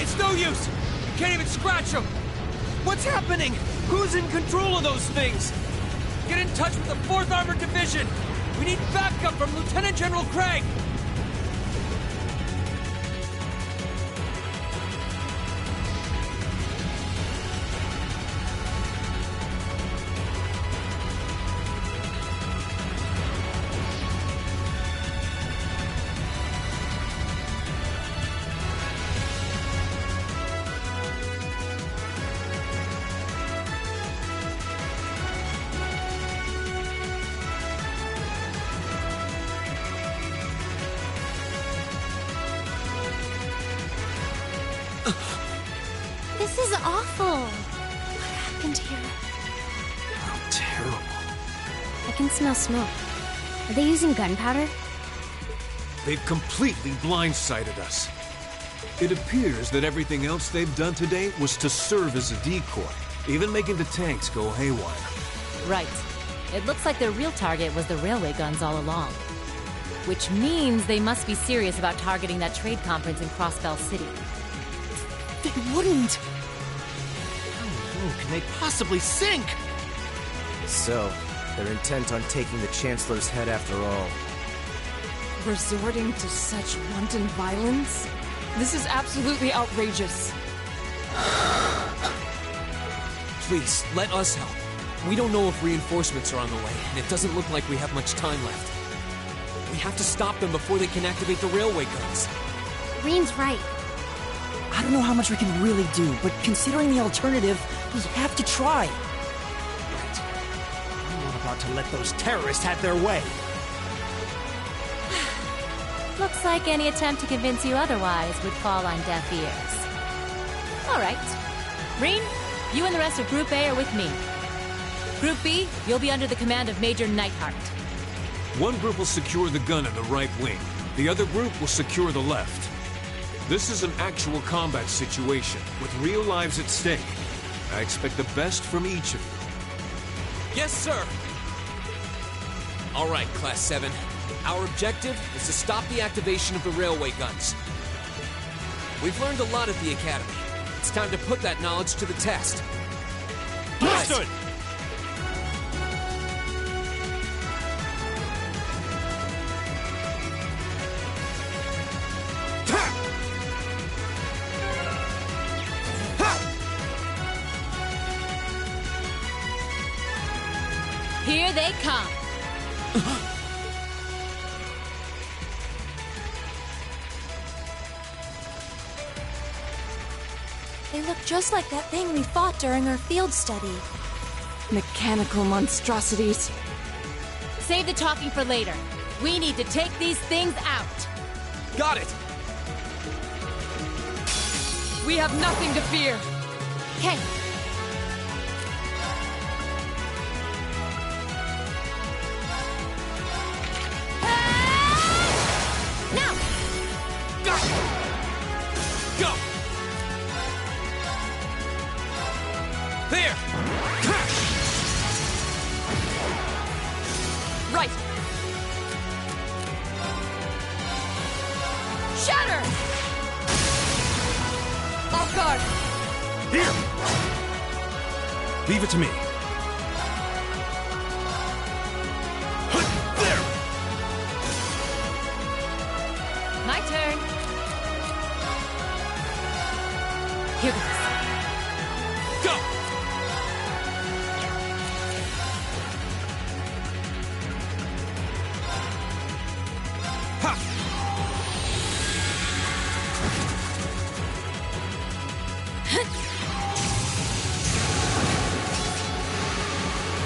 It's no use! We can't even scratch them! What's happening? Who's in control of those things? Get in touch with the 4th Armored Division! We need backup from Lieutenant General Craig! This is awful. What happened here? How terrible. I can smell smoke. Are they using gunpowder? They've completely blindsided us. It appears that everything else they've done today was to serve as a decoy, even making the tanks go haywire. Right. It looks like their real target was the railway guns all along. Which means they must be serious about targeting that trade conference in Crossbell City. They wouldn't! How low can they possibly sink? So, they're intent on taking the Chancellor's head after all. Resorting to such wanton violence? This is absolutely outrageous. Please, let us help. We don't know if reinforcements are on the way, and it doesn't look like we have much time left. We have to stop them before they can activate the railway guns. Reen's right. I don't know how much we can really do, but considering the alternative, we have to try. Right. I'm not about to let those terrorists have their way. Looks like any attempt to convince you otherwise would fall on deaf ears. All right. Reen, you and the rest of Group A are with me. Group B, you'll be under the command of Major Neidhart. One group will secure the gun in the right wing. The other group will secure the left. This is an actual combat situation, with real lives at stake. I expect the best from each of you. Yes, sir! All right, Class 7. Our objective is to stop the activation of the railway guns. We've learned a lot at the Academy. It's time to put that knowledge to the test. Understood! Here they come. They look just like that thing we fought during our field study. Mechanical monstrosities. Save the talking for later. We need to take these things out. Got it! We have nothing to fear. Okay. Now! Go! There! Right! Shatter! Off guard! Here! Leave it to me. There! My turn. Here goes. Go! Ha!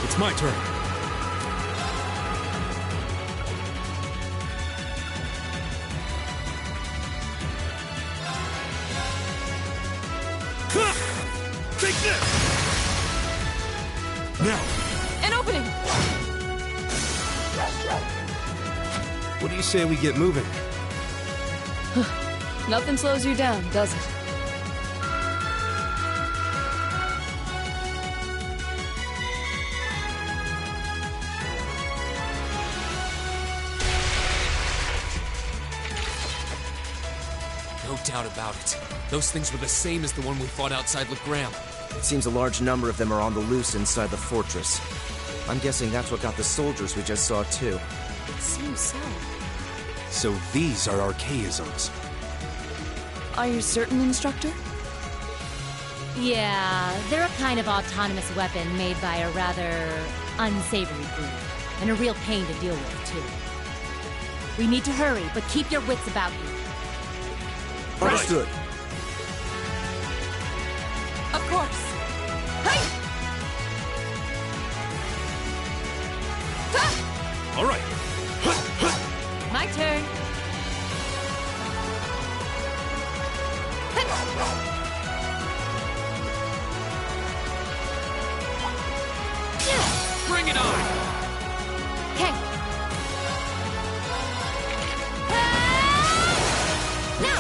It's my turn. Take this! Now, An opening! what do you say we get moving? Nothing slows you down, does it? No doubt about it. Those things were the same as the one we fought outside Legram. It seems a large number of them are on the loose inside the fortress. I'm guessing that's what got the soldiers we just saw, too. It seems so. So these are archaisms. Are you certain, Instructor? Yeah, they're a kind of autonomous weapon made by a rather unsavory group. And a real pain to deal with, too. We need to hurry, but keep your wits about you. Understood. Of course. Hey! All right. My turn. Bring it on! Okay. Now!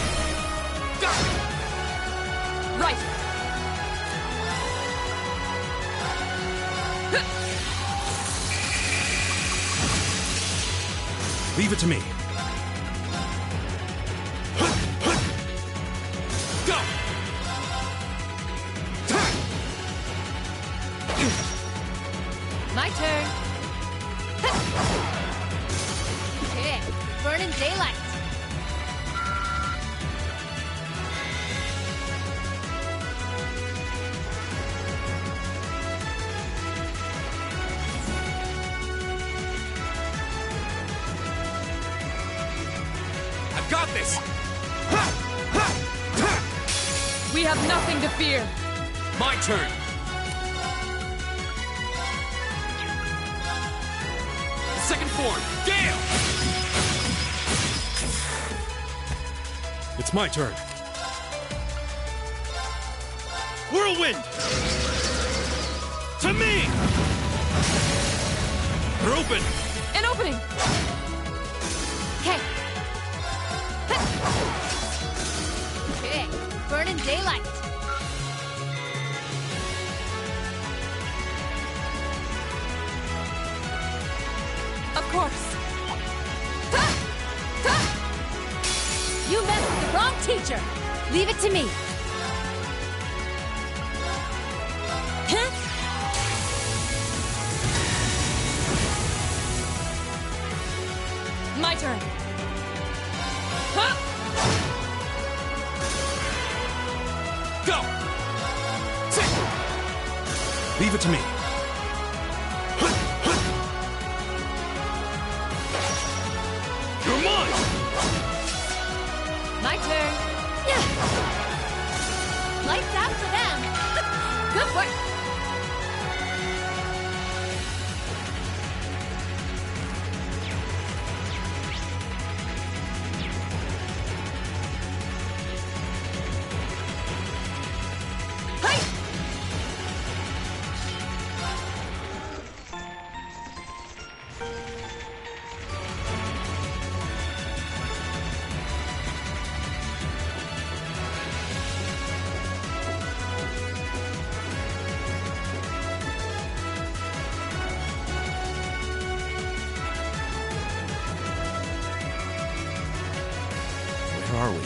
Right. Leave it to me. Go! My turn. Okay. Burning daylight. I've got this! We have nothing to fear. My turn! Second form, Gale! It's my turn. Whirlwind! To me! We're open! An opening. Okay. Okay. Burning daylight. Of course. You messed with the wrong teacher. Leave it to me. Huh? My turn. Go! Leave it to me. You're mine! My turn. Lights out for them. Good work. Where are we?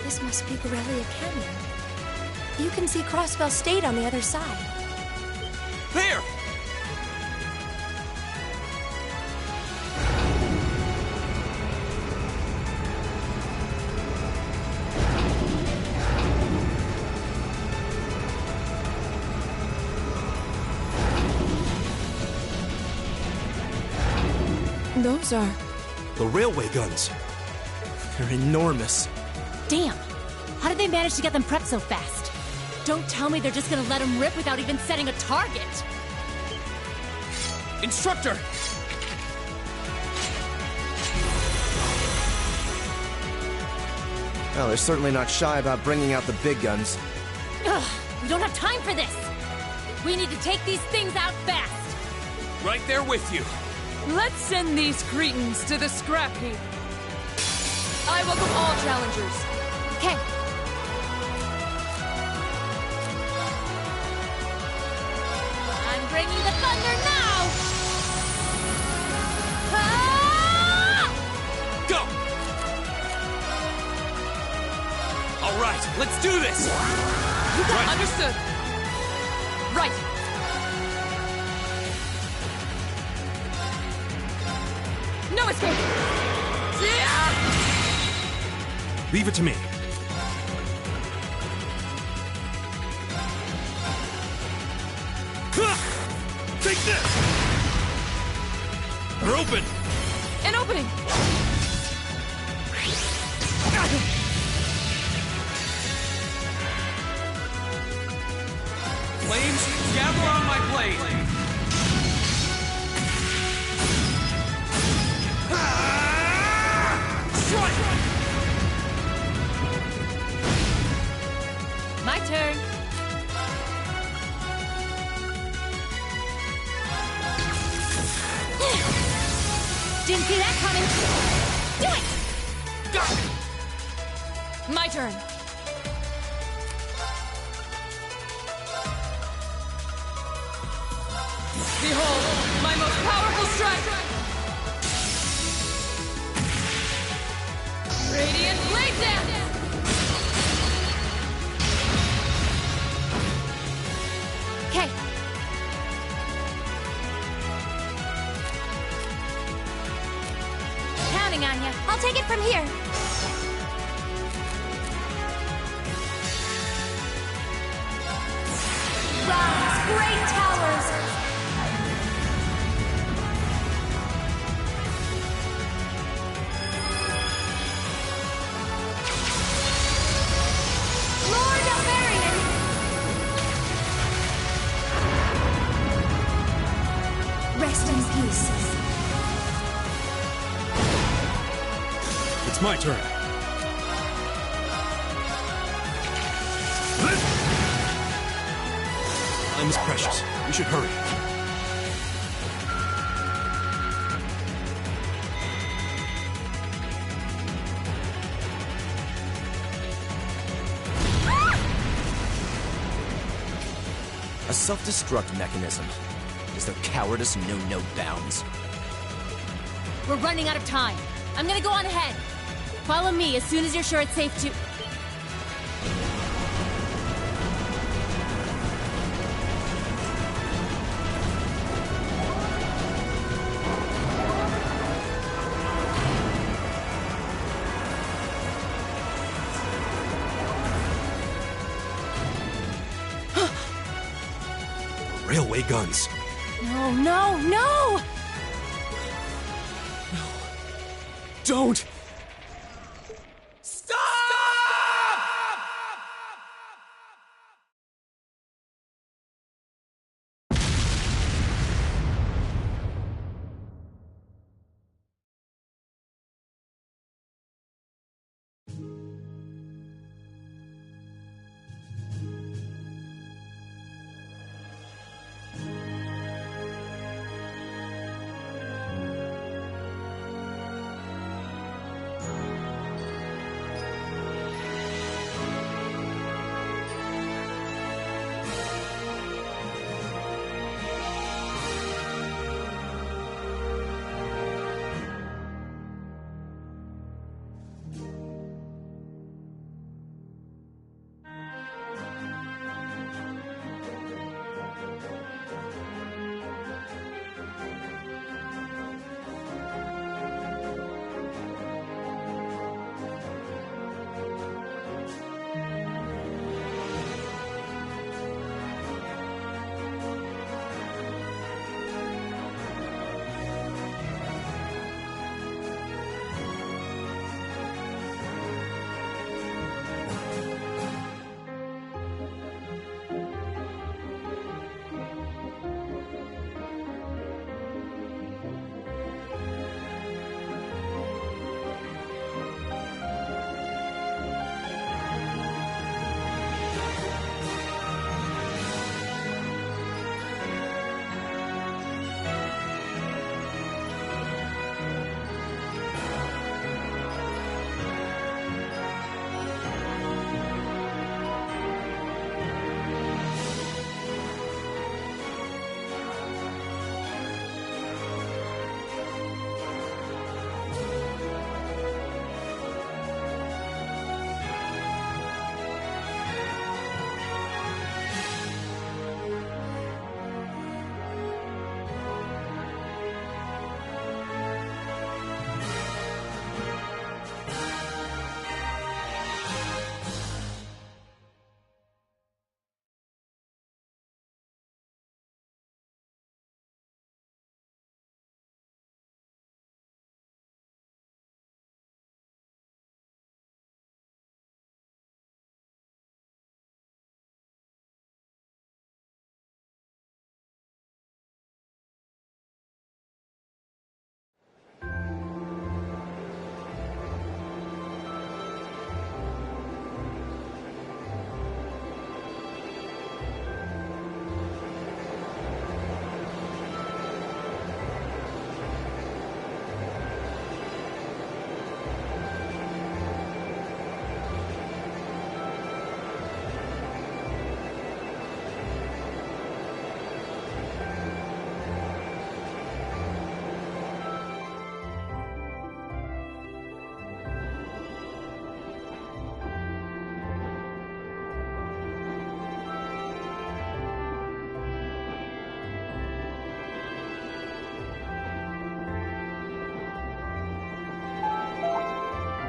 This must be Borrelia Canyon. You can see Crossbell State on the other side. There! Those are... The railway guns. They're enormous. Damn! How did they manage to get them prepped so fast? Don't tell me they're just gonna let them rip without even setting a target! Instructor! Well, they're certainly not shy about bringing out the big guns. Ugh! We don't have time for this! We need to take these things out fast! Right there with you. Let's send these cretins to the scrap heap. I welcome all challengers. Okay. I'm bringing the thunder now! Ah! Go! All right, let's do this! Understood. Right. No escape! Leave it to me. Take this! They're open! An opening! Flames, gather on my blade! My turn. Didn't see that coming. Do it! My turn. Behold, my most powerful strike! Radiant Blade Dance! Okay. Counting on you. I'll take it from here. Rise, great towers! Lord Alvarian! Rest in peace. It's my turn. Time is precious. We should hurry. A self-destruct mechanism. Does their cowardice know no bounds? We're running out of time. I'm gonna go on ahead. Follow me as soon as you're sure it's safe to... Railway guns. No, no, no! Don't!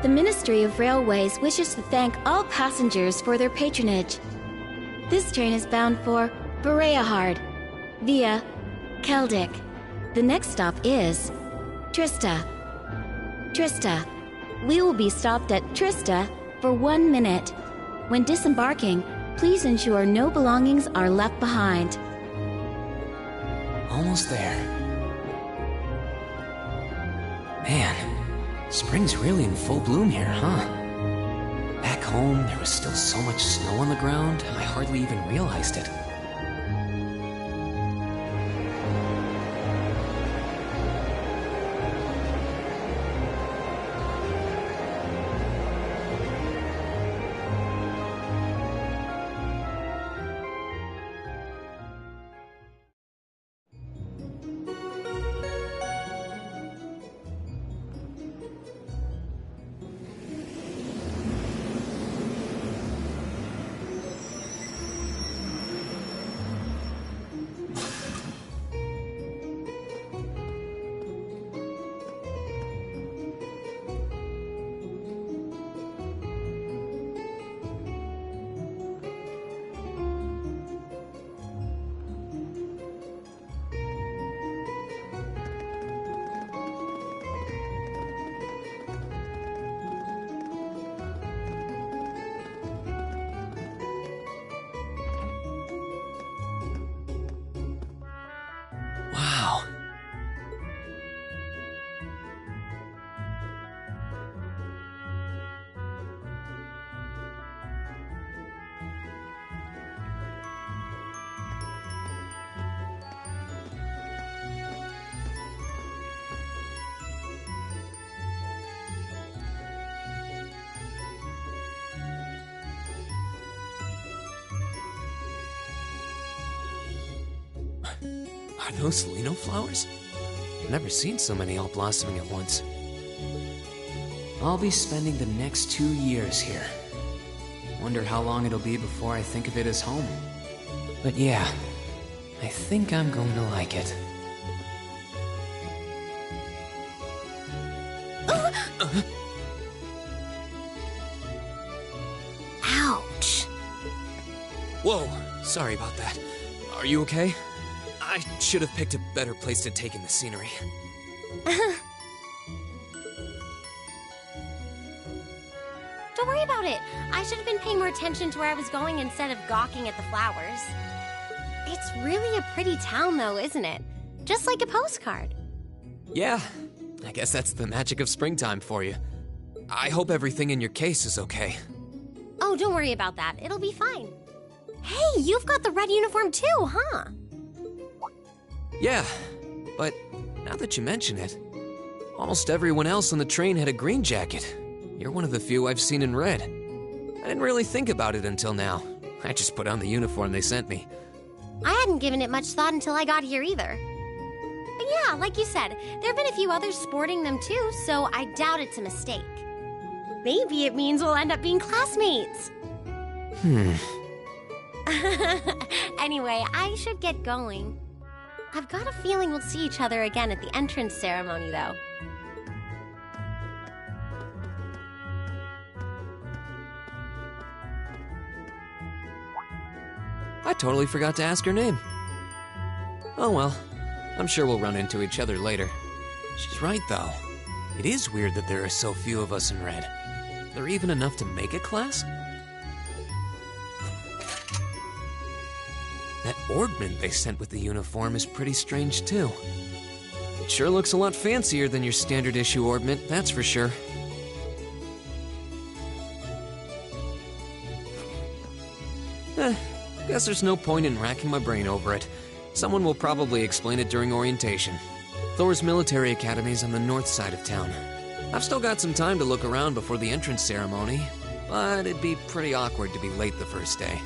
The Ministry of Railways wishes to thank all passengers for their patronage. This train is bound for Bereahard via Keldic. The next stop is Trista. Trista. We will be stopped at Trista for 1 minute. When disembarking, please ensure no belongings are left behind. Almost there. Man, spring's really in full bloom here, huh? Back home, there was still so much snow on the ground, I hardly even realized it. Wow. Are those Lino flowers? I've never seen so many all blossoming at once. I'll be spending the next 2 years here. Wonder how long it'll be before I think of it as home. But yeah, I think I'm going to like it. Ouch. Whoa, sorry about that. Are you okay? I should have picked a better place to take in the scenery. Don't worry about it. I should have been paying more attention to where I was going instead of gawking at the flowers. It's really a pretty town, though, isn't it? Just like a postcard. Yeah, I guess that's the magic of springtime for you. I hope everything in your case is okay. Oh, don't worry about that. It'll be fine. Hey, you've got the red uniform too, huh? Yeah, but now that you mention it, almost everyone else on the train had a green jacket. You're one of the few I've seen in red. I didn't really think about it until now. I just put on the uniform they sent me. I hadn't given it much thought until I got here either. But yeah, like you said, there have been a few others sporting them too, so I doubt it's a mistake. Maybe it means we'll end up being classmates. Anyway, I should get going. I've got a feeling we'll see each other again at the entrance ceremony, though. I totally forgot to ask her name. Oh well, I'm sure we'll run into each other later. She's right, though. It is weird that there are so few of us in red. Are there even enough to make a class? That ornament they sent with the uniform is pretty strange, too. It sure looks a lot fancier than your standard issue ornament, that's for sure. Guess there's no point in racking my brain over it. Someone will probably explain it during orientation. Thor's military academy's on the north side of town. I've still got some time to look around before the entrance ceremony, but it'd be pretty awkward to be late the first day.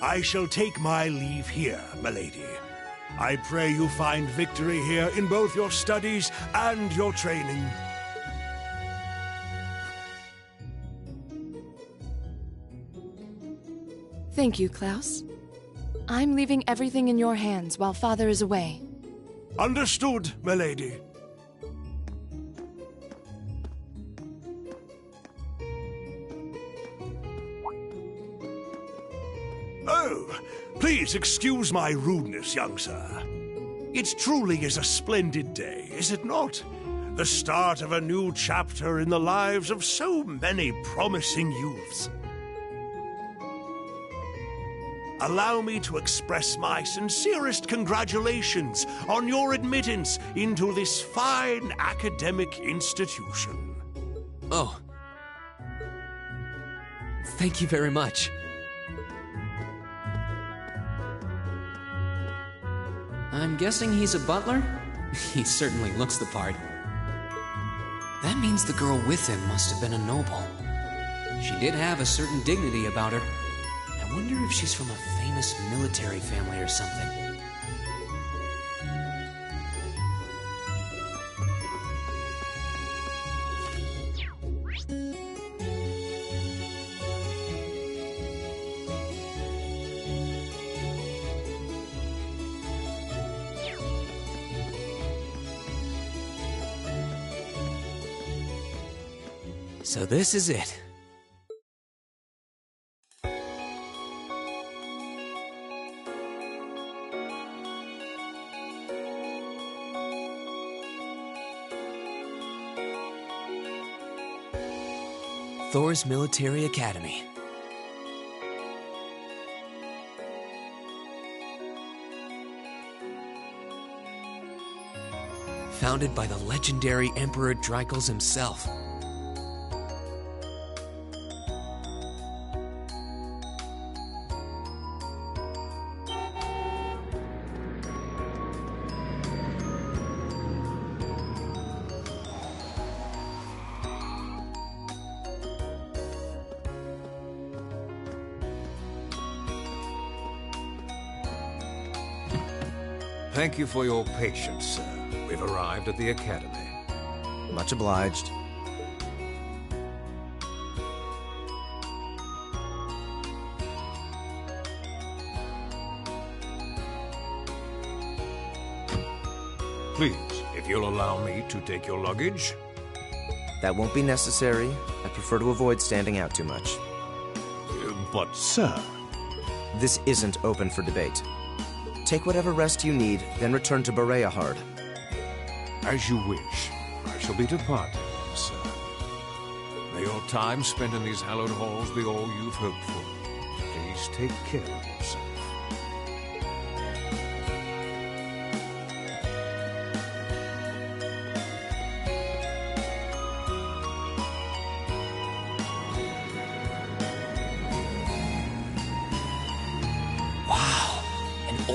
I shall take my leave here, milady. I pray you find victory here in both your studies and your training. Thank you, Klaus. I'm leaving everything in your hands while Father is away. Understood, milady. Oh, please excuse my rudeness, young sir. It truly is a splendid day, is it not? The start of a new chapter in the lives of so many promising youths. Allow me to express my sincerest congratulations on your admittance into this fine academic institution. Oh. Thank you very much. I'm guessing he's a butler? He certainly looks the part. That means the girl with him must have been a noble. She did have a certain dignity about her. I wonder if she's from a famous military family or something. So this is it. Thor's Military Academy. Founded by the legendary Emperor Dreikels himself. Thank you for your patience, sir. We've arrived at the Academy. Much obliged. Please, if you'll allow me to take your luggage. That won't be necessary. I prefer to avoid standing out too much. But, sir... This isn't open for debate. Take whatever rest you need, then return to Bareahard. As you wish. I shall be departing, sir. May your time spent in these hallowed halls be all you've hoped for. Please take care of yourself.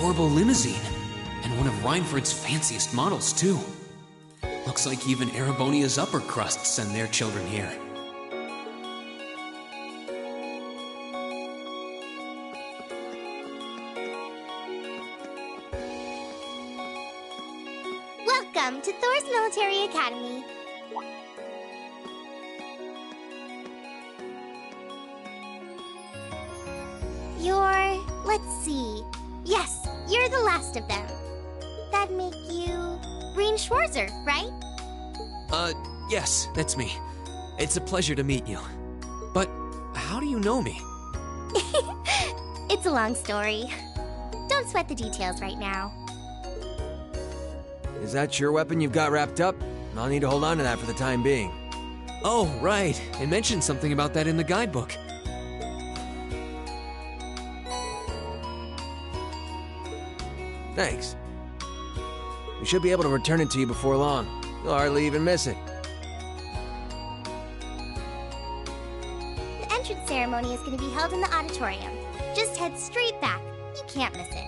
Orbital limousine, and one of Reinford's fanciest models, too. Looks like even Erebonia's upper crusts send their children here. Welcome to Thor's Military Academy. Let's see. Yes, you're the last of them. That'd make you... Breen Schwarzer, right? Yes, that's me. It's a pleasure to meet you. But how do you know me? It's a long story. Don't sweat the details right now. Is that your weapon you've got wrapped up? I'll need to hold on to that for the time being. Oh, right. It mentioned something about that in the guidebook. Thanks. We should be able to return it to you before long. You'll hardly even miss it. The entrance ceremony is going to be held in the auditorium. Just head straight back. You can't miss it.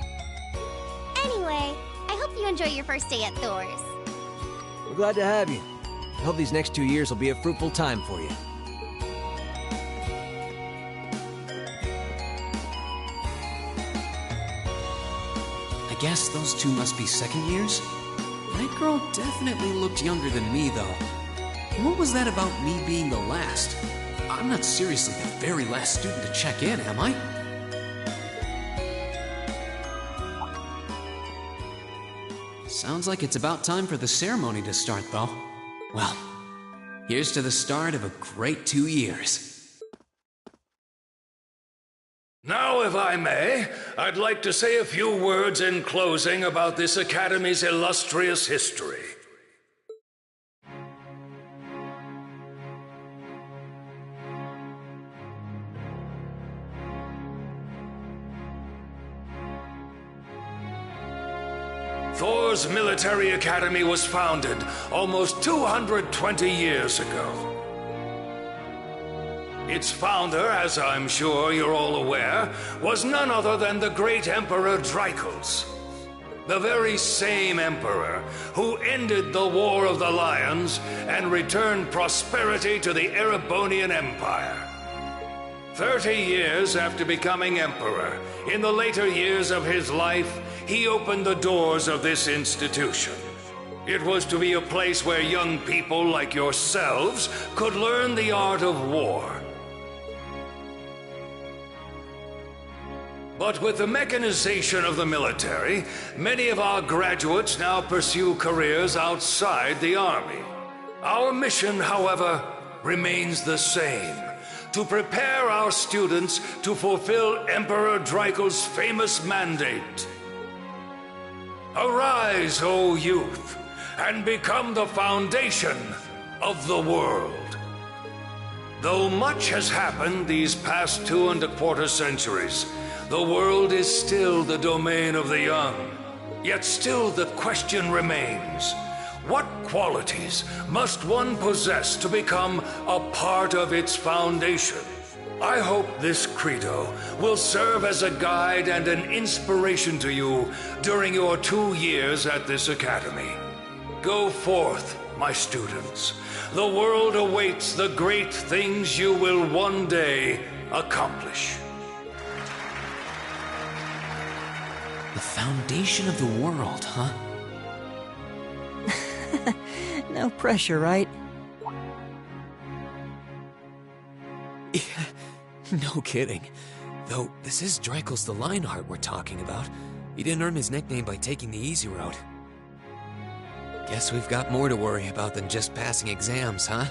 Anyway, I hope you enjoy your first day at Thor's. We're glad to have you. I hope these next 2 years will be a fruitful time for you. guess those two must be second years? That girl definitely looked younger than me, though. What was that about me being the last? I'm not seriously the very last student to check in, am I? Sounds like it's about time for the ceremony to start, though. Well, here's to the start of a great 2 years. Now, if I may, I'd like to say a few words in closing about this Academy's illustrious history. Thor's Military Academy was founded almost 220 years ago. Its founder, as I'm sure you're all aware, was none other than the great Emperor Dreichels. The very same emperor who ended the War of the Lions and returned prosperity to the Erebonian Empire. 30 years after becoming emperor, in the later years of his life, he opened the doors of this institution. It was to be a place where young people like yourselves could learn the art of war. But with the mechanization of the military, many of our graduates now pursue careers outside the Army. Our mission, however, remains the same: to prepare our students to fulfill Emperor Dreichels' famous mandate. Arise, O youth, and become the foundation of the world. Though much has happened these past 2¼ centuries, the world is still the domain of the young. Yet still the question remains: what qualities must one possess to become a part of its foundation? I hope this credo will serve as a guide and an inspiration to you during your 2 years at this academy. Go forth, my students. The world awaits the great things you will one day accomplish. The foundation of the world, huh? No pressure, right? No kidding. Though, this is Dreichels the Lionheart we're talking about. He didn't earn his nickname by taking the easy road. Guess we've got more to worry about than just passing exams, huh?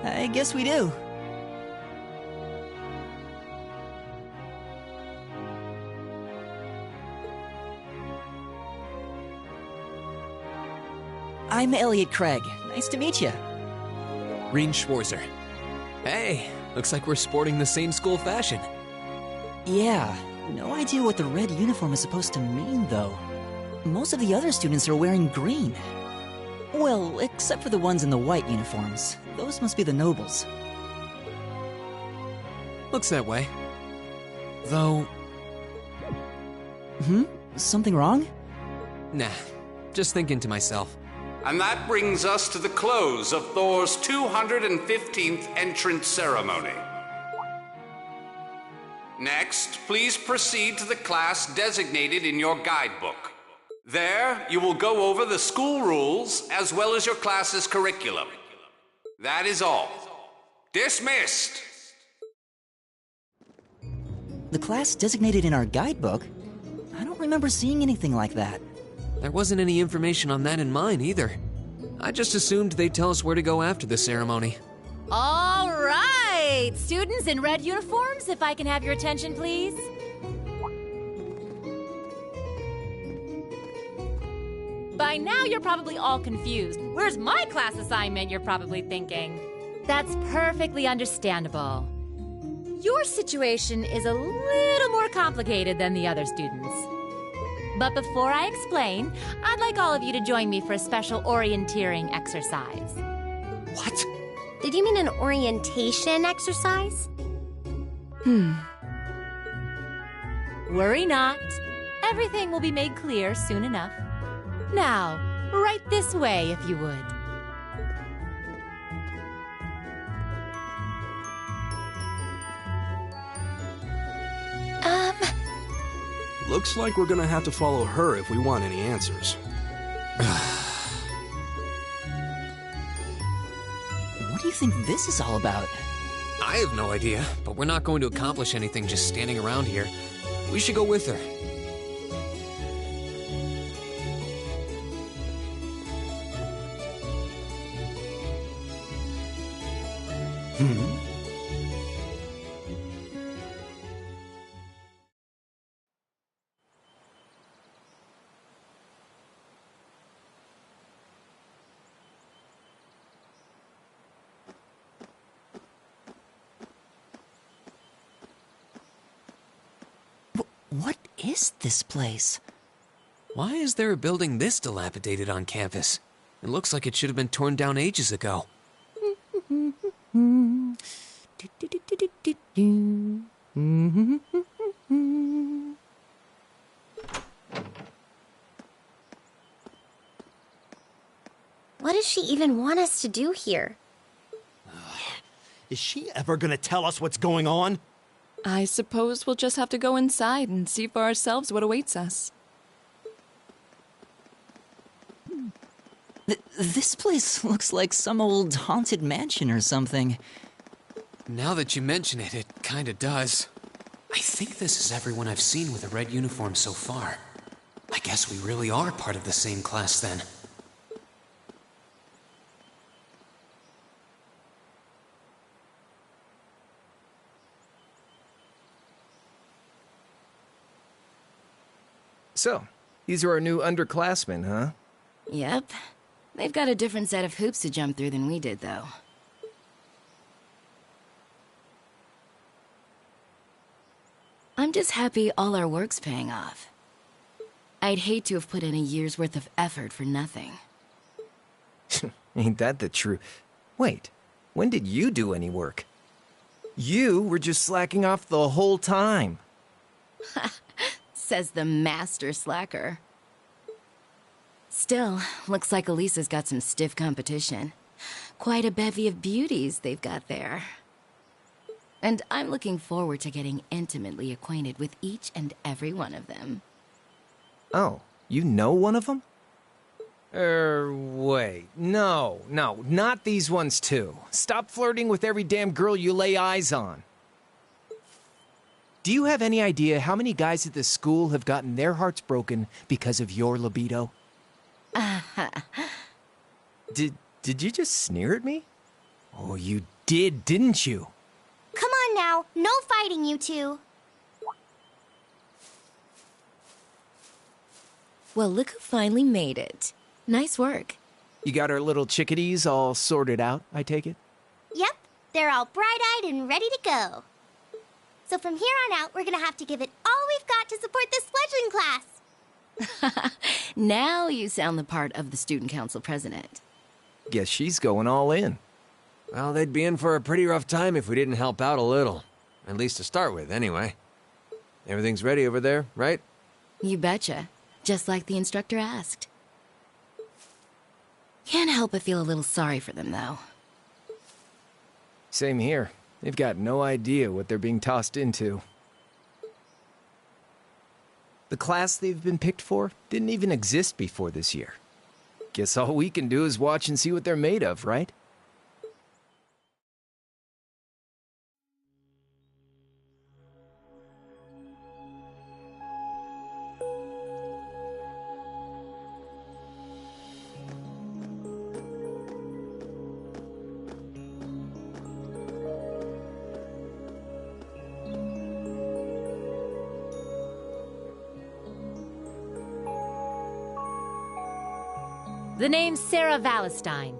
I guess we do. I'm Elliot Craig. Nice to meet you. Rean Schwarzer. Hey, looks like we're sporting the same school fashion. Yeah, no idea what the red uniform is supposed to mean, though. Most of the other students are wearing green. Well, except for the ones in the white uniforms. Those must be the nobles. Looks that way. Though... Something wrong? Nah, just thinking to myself. And that brings us to the close of Thor's 215th entrance ceremony. Next, please proceed to the class designated in your guidebook. There, you will go over the school rules as well as your class's curriculum. That is all. Dismissed! The class designated in our guidebook? I don't remember seeing anything like that. There wasn't any information on that in mine, either. I just assumed they'd tell us where to go after the ceremony. All right! Students in red uniforms, if I can have your attention, please. By now, you're probably all confused. Where's my class assignment, you're probably thinking. That's perfectly understandable. Your situation is a little more complicated than the other students. But before I explain, I'd like all of you to join me for a special orienteering exercise. What? Did you mean an orientation exercise? Worry not. Everything will be made clear soon enough. Now, right this way, if you would. Looks like we're gonna have to follow her if we want any answers. What do you think this is all about? I have no idea, but we're not going to accomplish anything just standing around here. We should go with her. What is this place? Why is there a building this dilapidated on campus? It looks like it should have been torn down ages ago. What does she even want us to do here? Is she ever gonna tell us what's going on? I suppose we'll just have to go inside and see for ourselves what awaits us. This place looks like some old haunted mansion or something. Now that you mention it, it kinda does. I think this is everyone I've seen with a red uniform so far. I guess we really are part of the same class then. So, these are our new underclassmen, huh? Yep. They've got a different set of hoops to jump through than we did, though. I'm just happy all our work's paying off. I'd hate to have put in a year's worth of effort for nothing. Ain't that the truth? Wait, when did you do any work? You were just slacking off the whole time. Says the master slacker. Still, looks like Elisa's got some stiff competition. Quite a bevy of beauties they've got there. And I'm looking forward to getting intimately acquainted with each and every one of them. Oh, you know one of them? Wait. No, not these ones too. Stop flirting with every damn girl you lay eyes on. Do you have any idea how many guys at this school have gotten their hearts broken because of your libido? Did you just sneer at me? Oh, you did, didn't you? Come on now, no fighting, you two. Well, look who finally made it. Nice work. You got our little chickadees all sorted out, I take it? Yep, they're all bright-eyed and ready to go. So from here on out, we're gonna have to give it all we've got to support this fledgling class. Now you sound the part of the student council president. Guess she's going all in. Well, they'd be in for a pretty rough time if we didn't help out a little. At least to start with, anyway. Everything's ready over there, right? You betcha. Just like the instructor asked. Can't help but feel a little sorry for them, though. Same here. They've got no idea what they're being tossed into. The class they've been picked for didn't even exist before this year. Guess all we can do is watch and see what they're made of, right? The name's Sarah Valestine.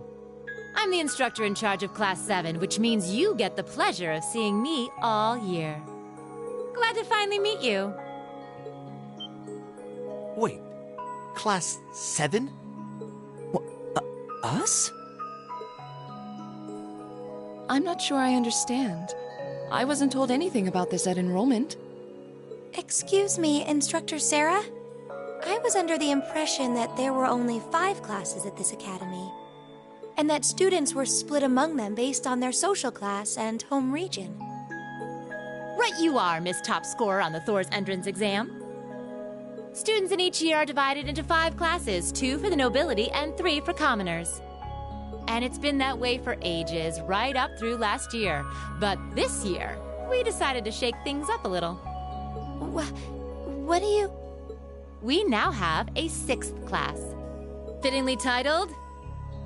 I'm the instructor in charge of Class 7, which means you get the pleasure of seeing me all year. Glad to finally meet you. Wait, Class 7? Us? I'm not sure I understand. I wasn't told anything about this at enrollment. Excuse me, Instructor Sarah? I was under the impression that there were only 5 classes at this academy, and that students were split among them based on their social class and home region. Right you are, Miss Top Scorer on the Thor's entrance exam. Students in each year are divided into 5 classes, 2 for the nobility and 3 for commoners. And it's been that way for ages, right up through last year. But this year, we decided to shake things up a little. What do you... We now have a 6th class, fittingly titled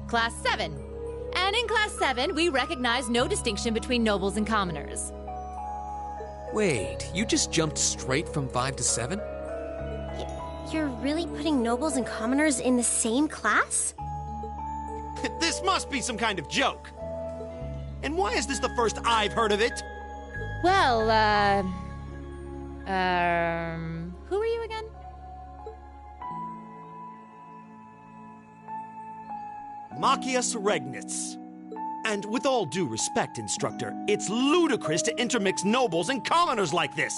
Class 7. And in Class 7, we recognize no distinction between nobles and commoners. Wait, you just jumped straight from 5 to 7? You're really putting nobles and commoners in the same class? This must be some kind of joke. And why is this the first I've heard of it? Well, who are you again? Machia Seregnitz. And with all due respect, Instructor, it's ludicrous to intermix nobles and commoners like this.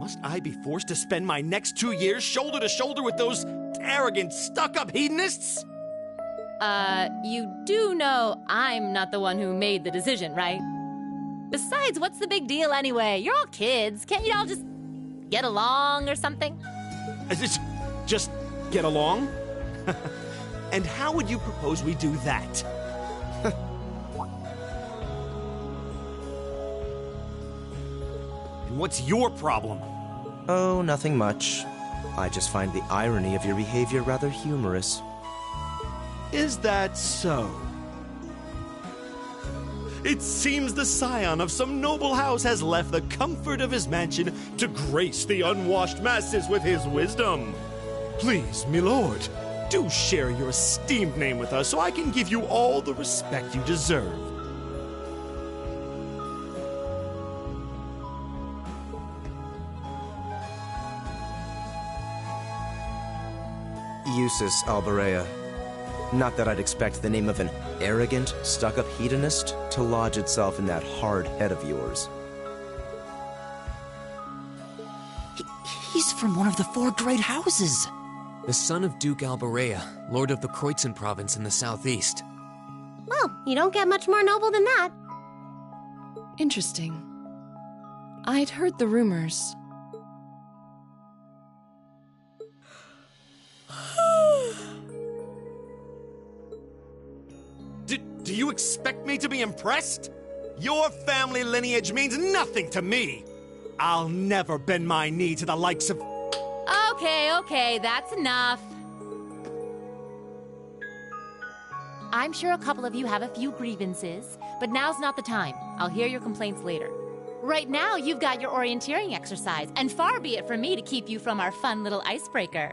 Must I be forced to spend my next 2 years shoulder to shoulder with those arrogant, stuck-up hedonists? You do know I'm not the one who made the decision, right? Besides, what's the big deal anyway? You're all kids. Can't you all just get along or something? Just get along? And how would you propose we do that? And what's your problem? Oh, nothing much. I just find the irony of your behavior rather humorous. Is that so? It seems the scion of some noble house has left the comfort of his mansion to grace the unwashed masses with his wisdom. Please, milord, do share your esteemed name with us so I can give you all the respect you deserve. Eustace Alberea. Not that I'd expect the name of an arrogant, stuck-up hedonist to lodge itself in that hard head of yours. He's from one of the 4 great houses. The son of Duke Alberea, lord of the Kreutzen province in the southeast. Well, you don't get much more noble than that. Interesting. I'd heard the rumors. Do you expect me to be impressed? Your family lineage means nothing to me. I'll never bend my knee to the likes of... Okay, that's enough. I'm sure a couple of you have a few grievances, but now's not the time. I'll hear your complaints later. Right now, you've got your orienteering exercise, and far be it from me to keep you from our fun little icebreaker.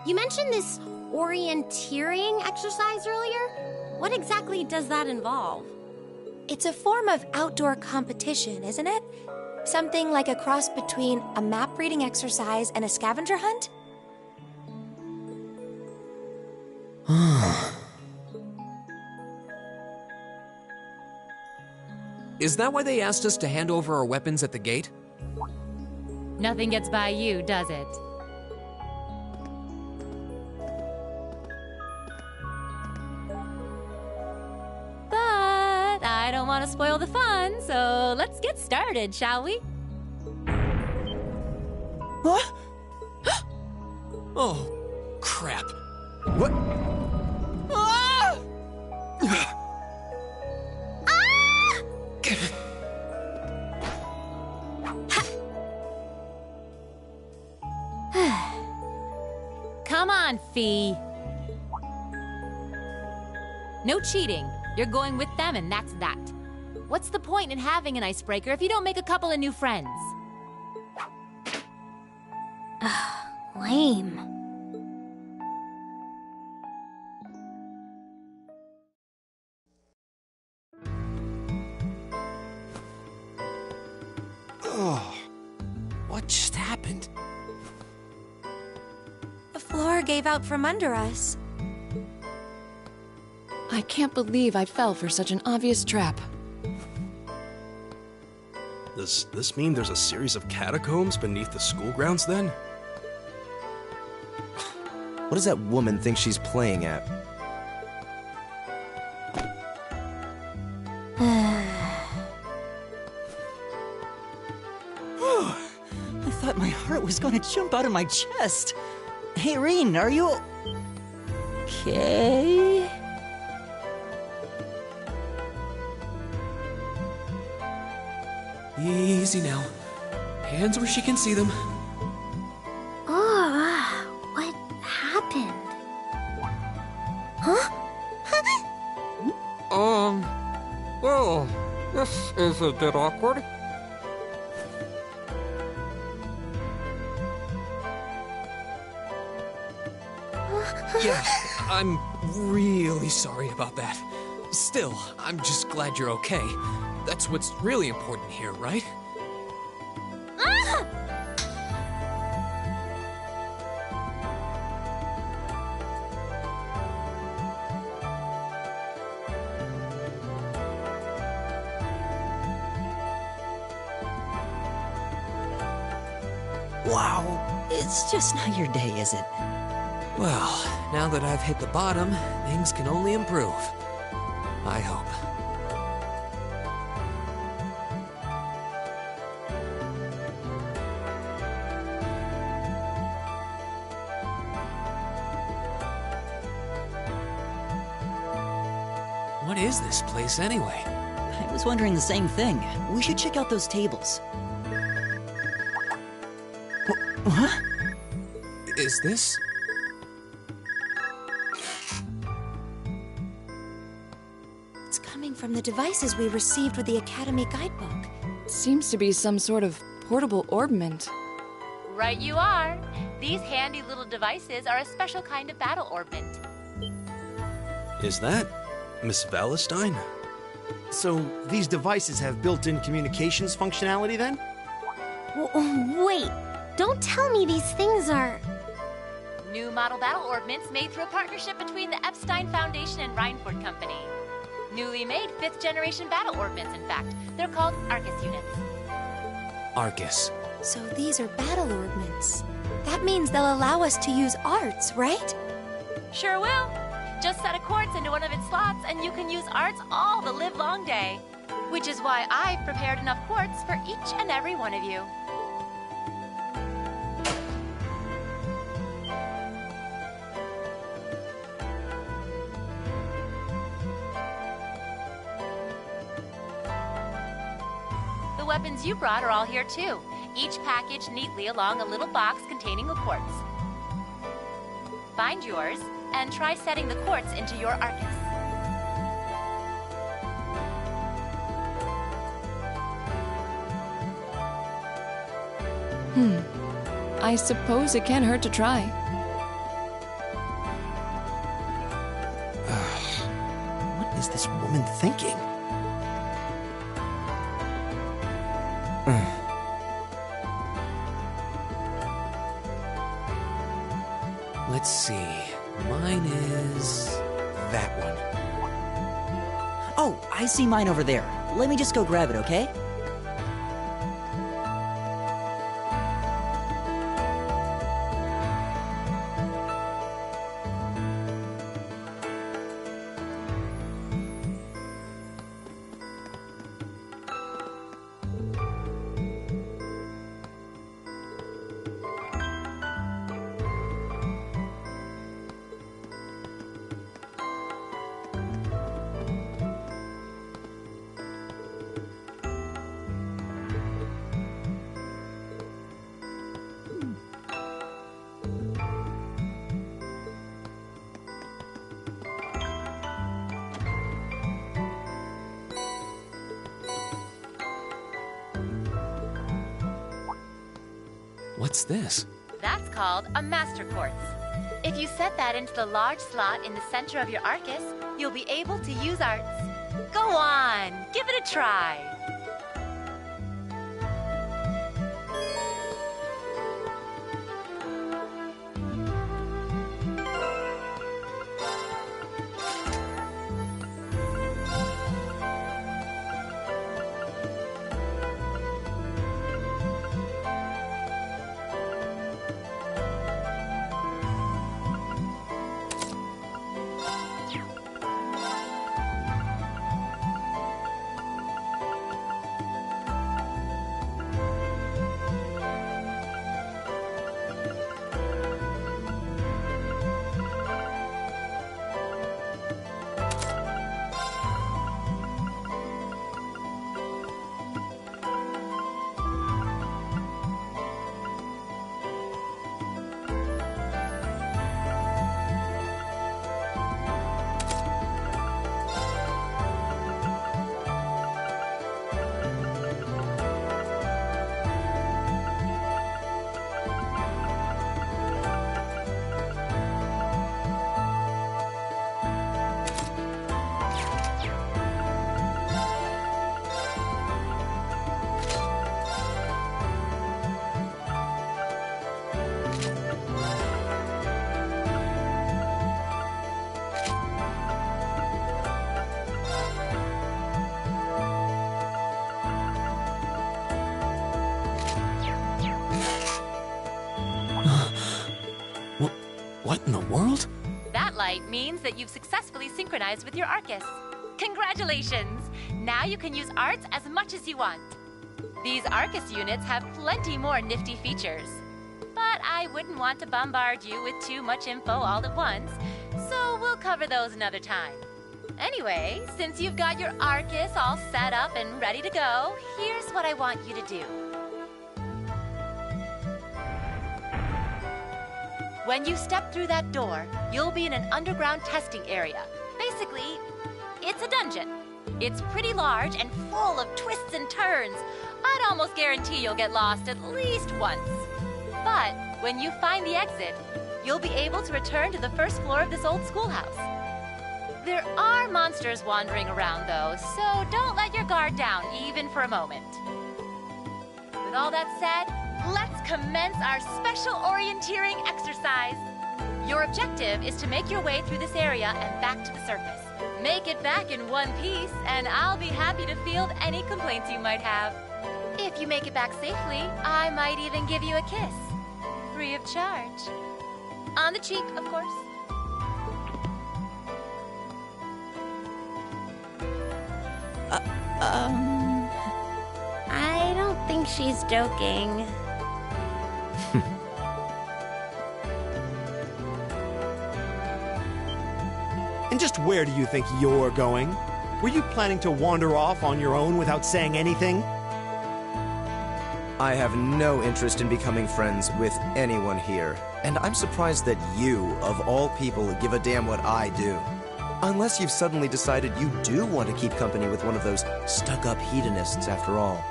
You mentioned this orienteering exercise earlier? What exactly does that involve? It's a form of outdoor competition, isn't it? Something like a cross between a map-reading exercise and a scavenger hunt? Is that why they asked us to hand over our weapons at the gate? Nothing gets by you, does it? But I don't want to spoil the fun, so let's get started, shall we? What? Oh, crap. What? Ah! Come on, Fee. No cheating. You're going with them, and that's that. What's the point in having an icebreaker if you don't make a couple of new friends? Lame. Oh, what just happened? The floor gave out from under us. I can't believe I fell for such an obvious trap. Does this mean there's a series of catacombs beneath the school grounds then? What does that woman think she's playing at? heart was gonna jump out of my chest. Hey, Rean, are you... okay? Easy now. Hands where she can see them. Oh, what happened? Huh? Well, this is a bit awkward. Yeah, I'm really sorry about that. Still, I'm just glad you're okay. That's what's really important here, right? Ah! Wow, it's just not your day, is it? Well, now that I've hit the bottom, things can only improve. I hope. What is this place anyway? I was wondering the same thing. We should check out those tables. Huh? Is this? It's coming from the devices we received with the Academy Guidebook. Seems to be some sort of portable orbment. Right you are. These handy little devices are a special kind of battle orbment. Is that Miss Valentine? So, these devices have built-in communications functionality then? Wait, don't tell me these things are... New model battle orbments made through a partnership between the Epstein Foundation and Reinford Company. Newly made 5th generation battle orbments, in fact. They're called Arcus units. Arcus. So these are battle orbments. That means they'll allow us to use arts, right? Sure will. Just set a quartz into one of its slots and you can use arts all the livelong day. Which is why I've prepared enough quartz for each and every one of you. The weapons you brought are all here too, each packaged neatly along a little box containing a quartz. Find yours, and try setting the quartz into your Arcus. I suppose it can't hurt to try. What is this woman thinking? Let's see. Mine is that one. Oh, I see mine over there. Let me just go grab it, okay? What's this? That's called a Master Quartz. If you set that into the large slot in the center of your Arcus, you'll be able to use arts. Go on, give it a try. What in the world? That light means that you've successfully synchronized with your Arcus. Congratulations! Now you can use arts as much as you want. These Arcus units have plenty more nifty features. But I wouldn't want to bombard you with too much info all at once, so we'll cover those another time. Anyway, since you've got your Arcus all set up and ready to go, here's what I want you to do. When you step through that door, you'll be in an underground testing area. Basically, it's a dungeon. It's pretty large and full of twists and turns. I'd almost guarantee you'll get lost at least once. But when you find the exit, you'll be able to return to the first floor of this old schoolhouse. There are monsters wandering around, though, so don't let your guard down, even for a moment. With all that said, let's commence our special orienteering exercise. Your objective is to make your way through this area and back to the surface. Make it back in one piece, and I'll be happy to field any complaints you might have. If you make it back safely, I might even give you a kiss. Free of charge. On the cheek, of course. I don't think she's joking. And just where do you think you're going? Were you planning to wander off on your own without saying anything? I have no interest in becoming friends with anyone here, and I'm surprised that you, of all people, give a damn what I do. Unless you've suddenly decided you do want to keep company with one of those stuck-up hedonists after all.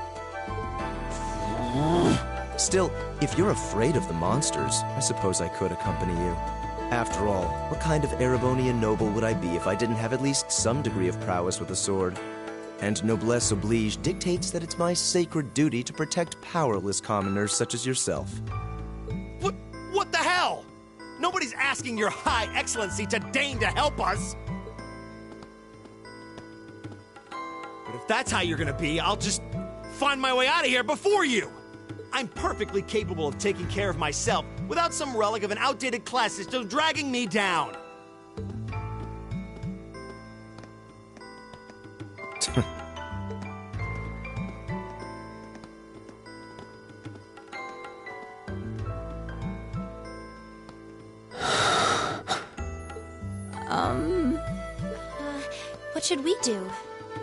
Still, if you're afraid of the monsters, I suppose I could accompany you. After all, what kind of Erebonian noble would I be if I didn't have at least some degree of prowess with a sword? And noblesse oblige dictates that it's my sacred duty to protect powerless commoners such as yourself. What the hell? Nobody's asking your high excellency to deign to help us! But if that's how you're gonna be, I'll just find my way out of here before you! I'm perfectly capable of taking care of myself without some relic of an outdated class system dragging me down! What should we do?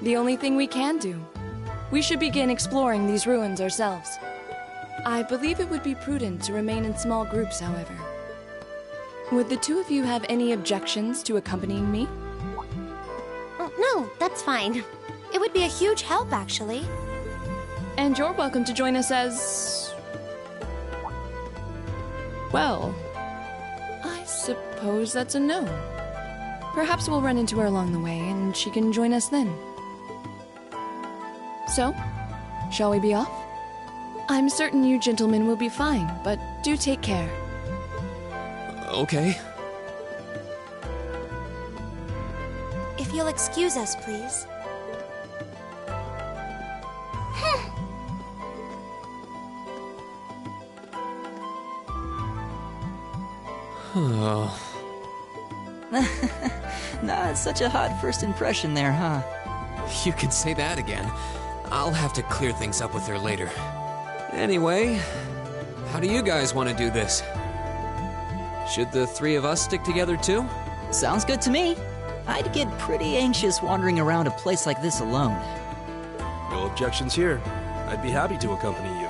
The only thing we can do. We should begin exploring these ruins ourselves. I believe it would be prudent to remain in small groups, however. Would the two of you have any objections to accompanying me? Oh, no, that's fine. It would be a huge help, actually. And you're welcome to join us as... well, I suppose that's a no. Perhaps we'll run into her along the way, and she can join us then. So, shall we be off? I'm certain you gentlemen will be fine, but do take care. Okay. If you'll excuse us, please. Oh. Not such a hot first impression there, huh? You could say that again. I'll have to clear things up with her later. Anyway, how do you guys want to do this? Should the three of us stick together too? Sounds good to me. I'd get pretty anxious wandering around a place like this alone. No objections here. I'd be happy to accompany you.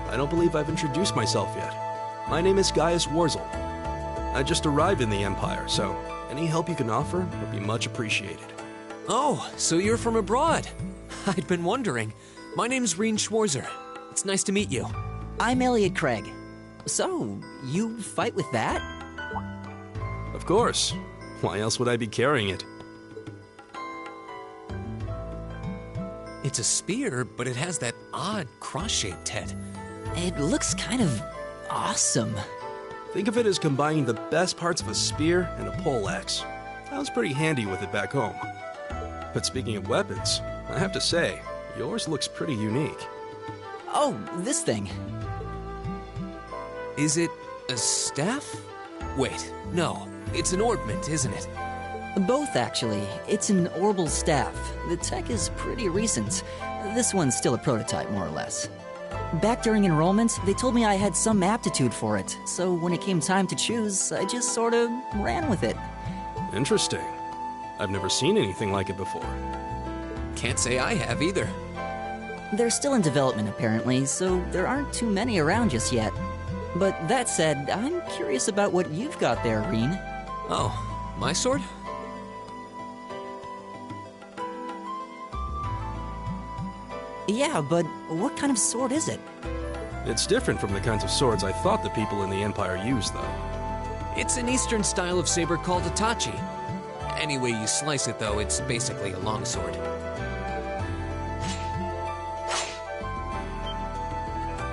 I don't believe I've introduced myself yet. My name is Gaius Warzel. I just arrived in the Empire, so any help you can offer would be much appreciated. Oh, so you're from abroad. I'd been wondering. My name's Rean Schwarzer. It's nice to meet you. I'm Elliot Craig. So, you fight with that? Of course. Why else would I be carrying it? It's a spear, but it has that odd cross-shaped head. It looks kind of awesome. Think of it as combining the best parts of a spear and a poleaxe. I was pretty handy with it back home. But speaking of weapons, I have to say, yours looks pretty unique. Oh, this thing. Is it a staff? Wait, no. It's an orbment, isn't it? Both, actually. It's an orbal staff. The tech is pretty recent. This one's still a prototype, more or less. Back during enrollment, they told me I had some aptitude for it, so when it came time to choose, I just sorta ran with it. Interesting. I've never seen anything like it before. Can't say I have either. They're still in development, apparently, so there aren't too many around just yet. But that said, I'm curious about what you've got there, Rean. Oh, my sword? Yeah, but what kind of sword is it? It's different from the kinds of swords I thought the people in the Empire used, though. It's an Eastern style of saber called Itachi. Any way you slice it, though, it's basically a longsword.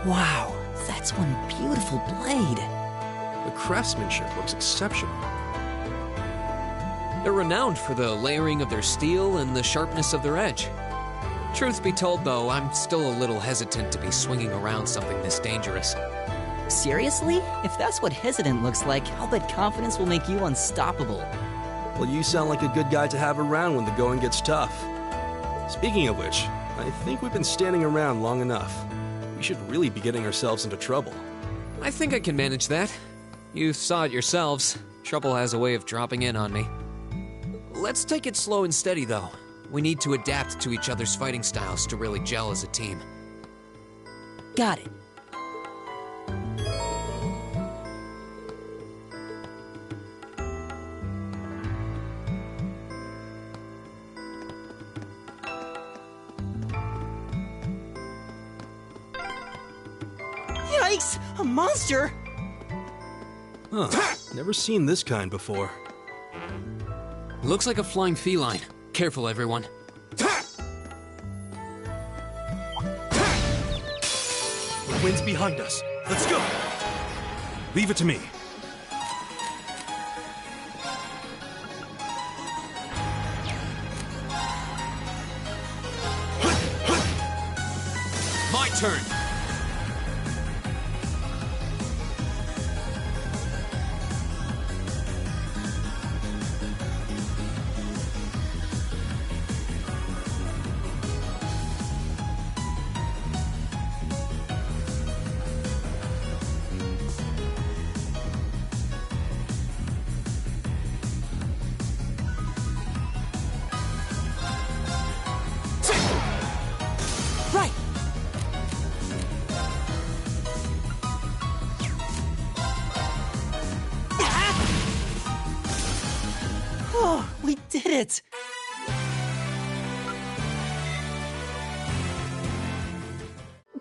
Wow, that's one beautiful blade. The craftsmanship looks exceptional. They're renowned for the layering of their steel and the sharpness of their edge. Truth be told, though, I'm still a little hesitant to be swinging around something this dangerous. Seriously? If that's what hesitant looks like, I'll bet confidence will make you unstoppable. Well, you sound like a good guy to have around when the going gets tough. Speaking of which, I think we've been standing around long enough. We should really be getting ourselves into trouble. I think I can manage that. You saw it yourselves. Trouble has a way of dropping in on me. Let's take it slow and steady, though. We need to adapt to each other's fighting styles to really gel as a team. Got it. Yikes! A monster! Huh. Never seen this kind before. Looks like a flying feline. Careful, everyone. The wind's behind us. Let's go! Leave it to me. My turn! Right! Oh, we did it!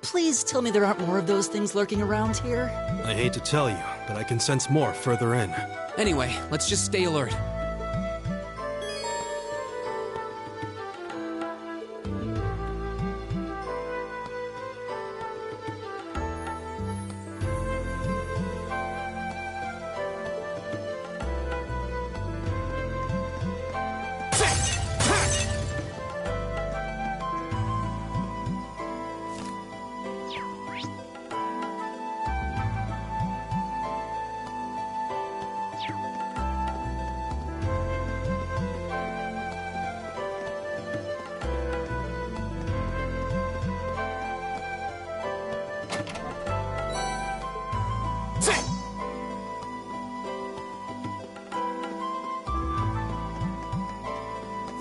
Please tell me there aren't more of those things lurking around here. I hate to tell you, but I can sense more further in. Anyway, let's just stay alert.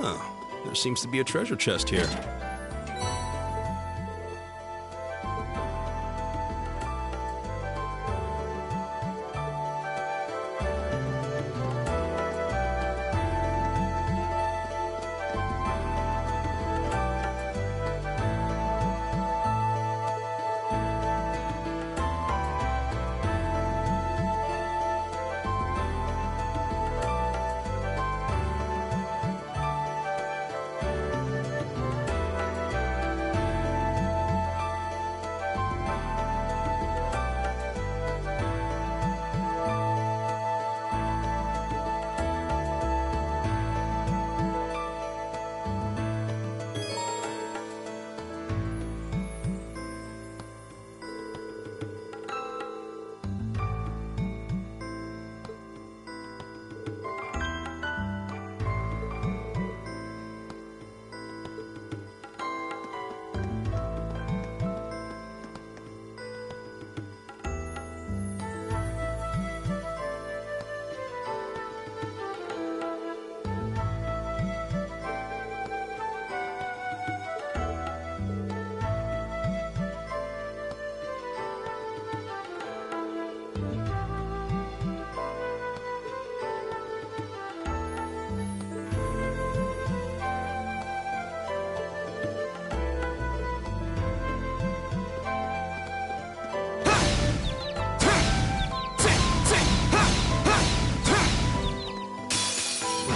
Oh, there seems to be a treasure chest here.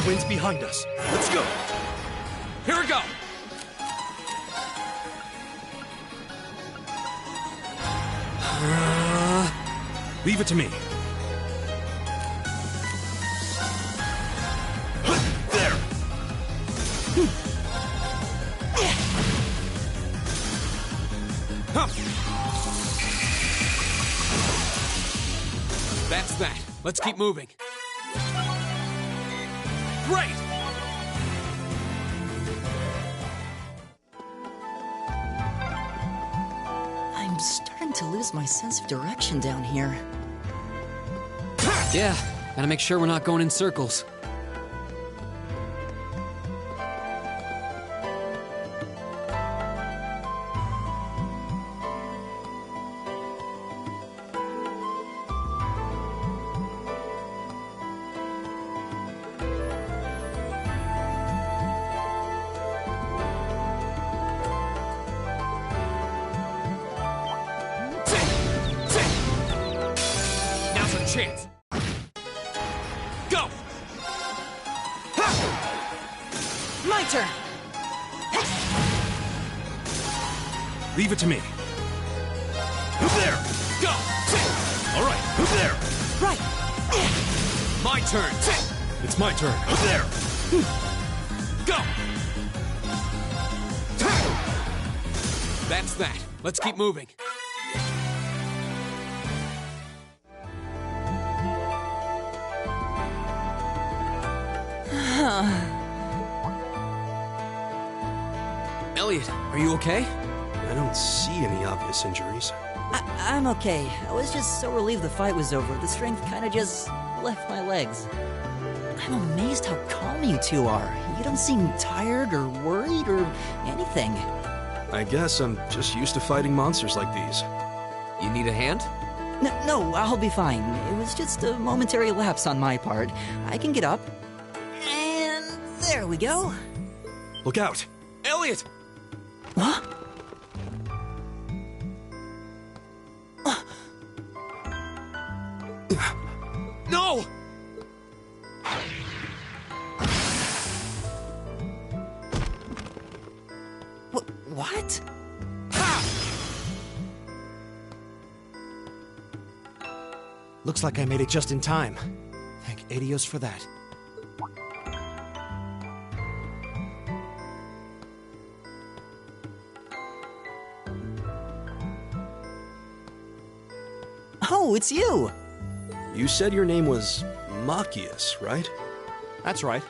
wind's behind us. Let's go. Here we go! Leave it to me. There! That's that. Let's keep moving. Great! I'm starting to lose my sense of direction down here. Yeah, gotta make sure we're not going in circles. Now's our chance. Go! My turn! Leave it to me. There! Go! All right, there! Right! My turn! It's my turn. There! Go! That's that. Let's keep moving. Elliot, are you okay? I don't see any obvious injuries. I'm okay. I was just so relieved the fight was over. The strength kind of just left my legs. I'm amazed how calm you two are. You don't seem tired or worried or anything. I guess I'm just used to fighting monsters like these. You need a hand? No, I'll be fine. It was just a momentary lapse on my part. I can get up. And there we go. Look out! Elliot! Huh? No! What? Looks like I made it just in time. Thank Adios for that. Oh, it's you! You said your name was Machias, right? That's right.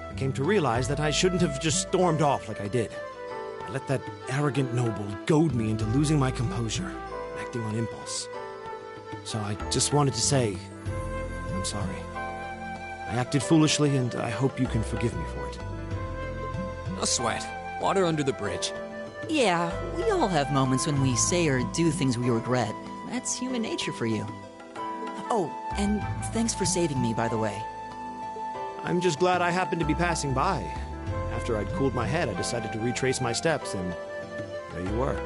I came to realize that I shouldn't have just stormed off like I did. I let that arrogant noble goad me into losing my composure, acting on impulse. So I just wanted to say, I'm sorry. I acted foolishly, and I hope you can forgive me for it. No sweat. Water under the bridge. Yeah, we all have moments when we say or do things we regret. That's human nature for you. Oh, and thanks for saving me, by the way. I'm just glad I happened to be passing by. After I'd cooled my head, I decided to retrace my steps, and there you were.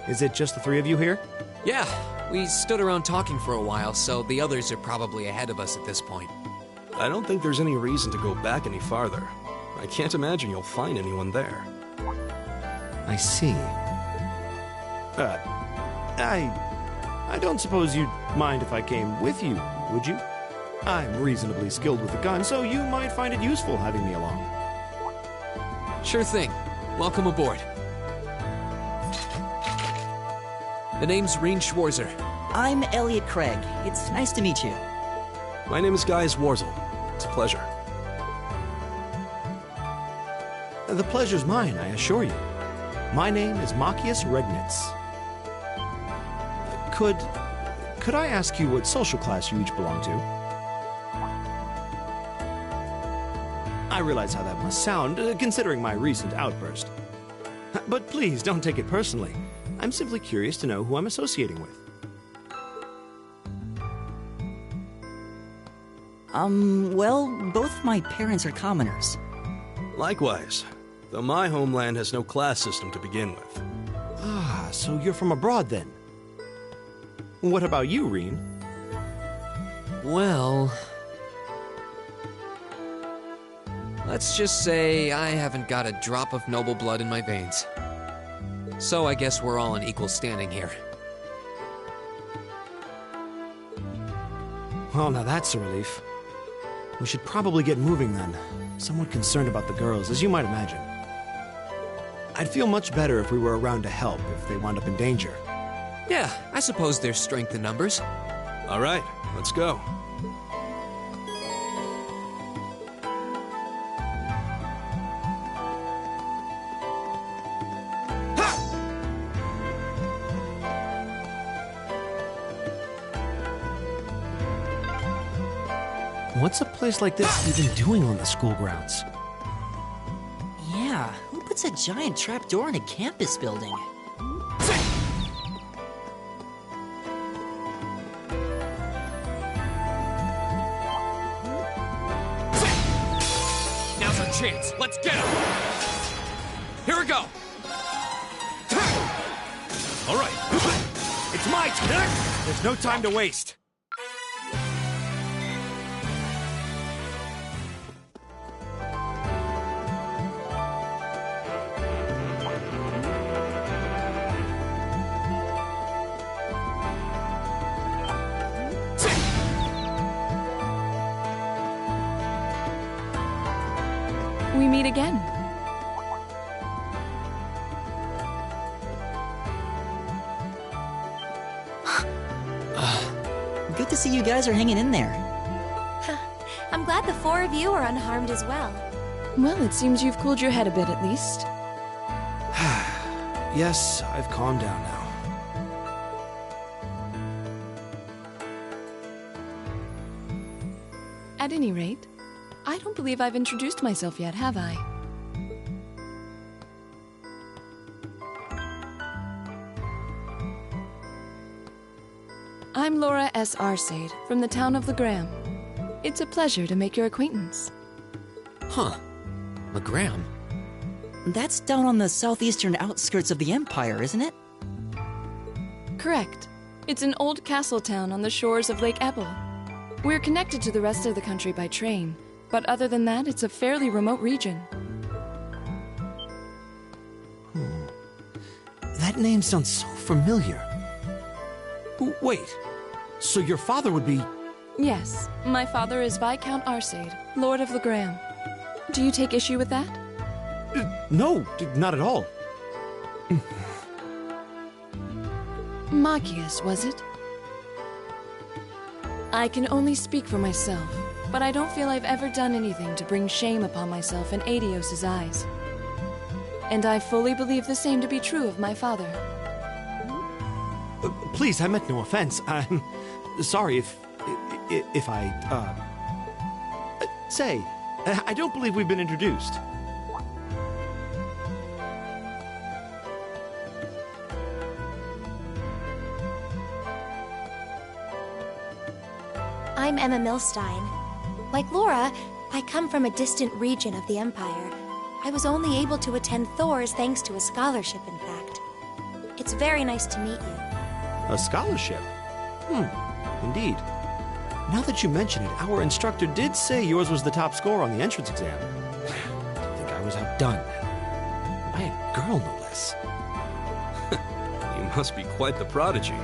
Is it just the three of you here? Yeah, we stood around talking for a while, so the others are probably ahead of us at this point. I don't think there's any reason to go back any farther. I can't imagine you'll find anyone there. I see. I don't suppose you'd mind if I came with you, would you? I'm reasonably skilled with a gun, so you might find it useful having me along. Sure thing. Welcome aboard. The name's Rean Schwarzer. I'm Elliot Craig. It's nice to meet you. My name is Gaius Warzel. It's a pleasure. The pleasure's mine, I assure you. My name is Machias Regnitz. Could I ask you what social class you each belong to? I realize how that must sound, considering my recent outburst. But please, don't take it personally. I'm simply curious to know who I'm associating with. Well, both my parents are commoners. Likewise, though my homeland has no class system to begin with. Ah, so you're from abroad then? What about you, Rean? Well... let's just say I haven't got a drop of noble blood in my veins. So I guess we're all in equal standing here. Well, now that's a relief. We should probably get moving then. Somewhat concerned about the girls, as you might imagine. I'd feel much better if we were around to help if they wound up in danger. Yeah, I suppose there's strength in numbers. All right, let's go. What's a place like this even doing on the school grounds? Yeah, who puts a giant trapdoor in a campus building? Now's our chance. Let's get him. Here we go. All right. It's my turn. There's no time to waste. We meet again. Good to see you guys are hanging in there. I'm glad the four of you are unharmed as well. Well, it seems you've cooled your head a bit at least. Yes, I've calmed down now. At any rate, I don't believe I've introduced myself yet, have I? I'm Laura S. Arcade, from the town of Legram. It's a pleasure to make your acquaintance. Huh. Legram? That's down on the southeastern outskirts of the Empire, isn't it? Correct. It's an old castle town on the shores of Lake Ebble. We're connected to the rest of the country by train, but other than that, it's a fairly remote region. That name sounds so familiar. Wait, so your father would be... Yes, my father is Viscount Arcade, Lord of Legram. Do you take issue with that? No, not at all. Machias, was it? I can only speak for myself, but I don't feel I've ever done anything to bring shame upon myself in Aidios' eyes. And I fully believe the same to be true of my father. Please, I meant no offense. I'm sorry if I, say, I don't believe we've been introduced. I'm Emma Milstein. Like Laura, I come from a distant region of the Empire. I was only able to attend Thor's thanks to a scholarship, in fact. It's very nice to meet you. A scholarship? Indeed. Now that you mention it, our instructor did say yours was the top score on the entrance exam. I think I was outdone. By a girl, no less. You must be quite the prodigy.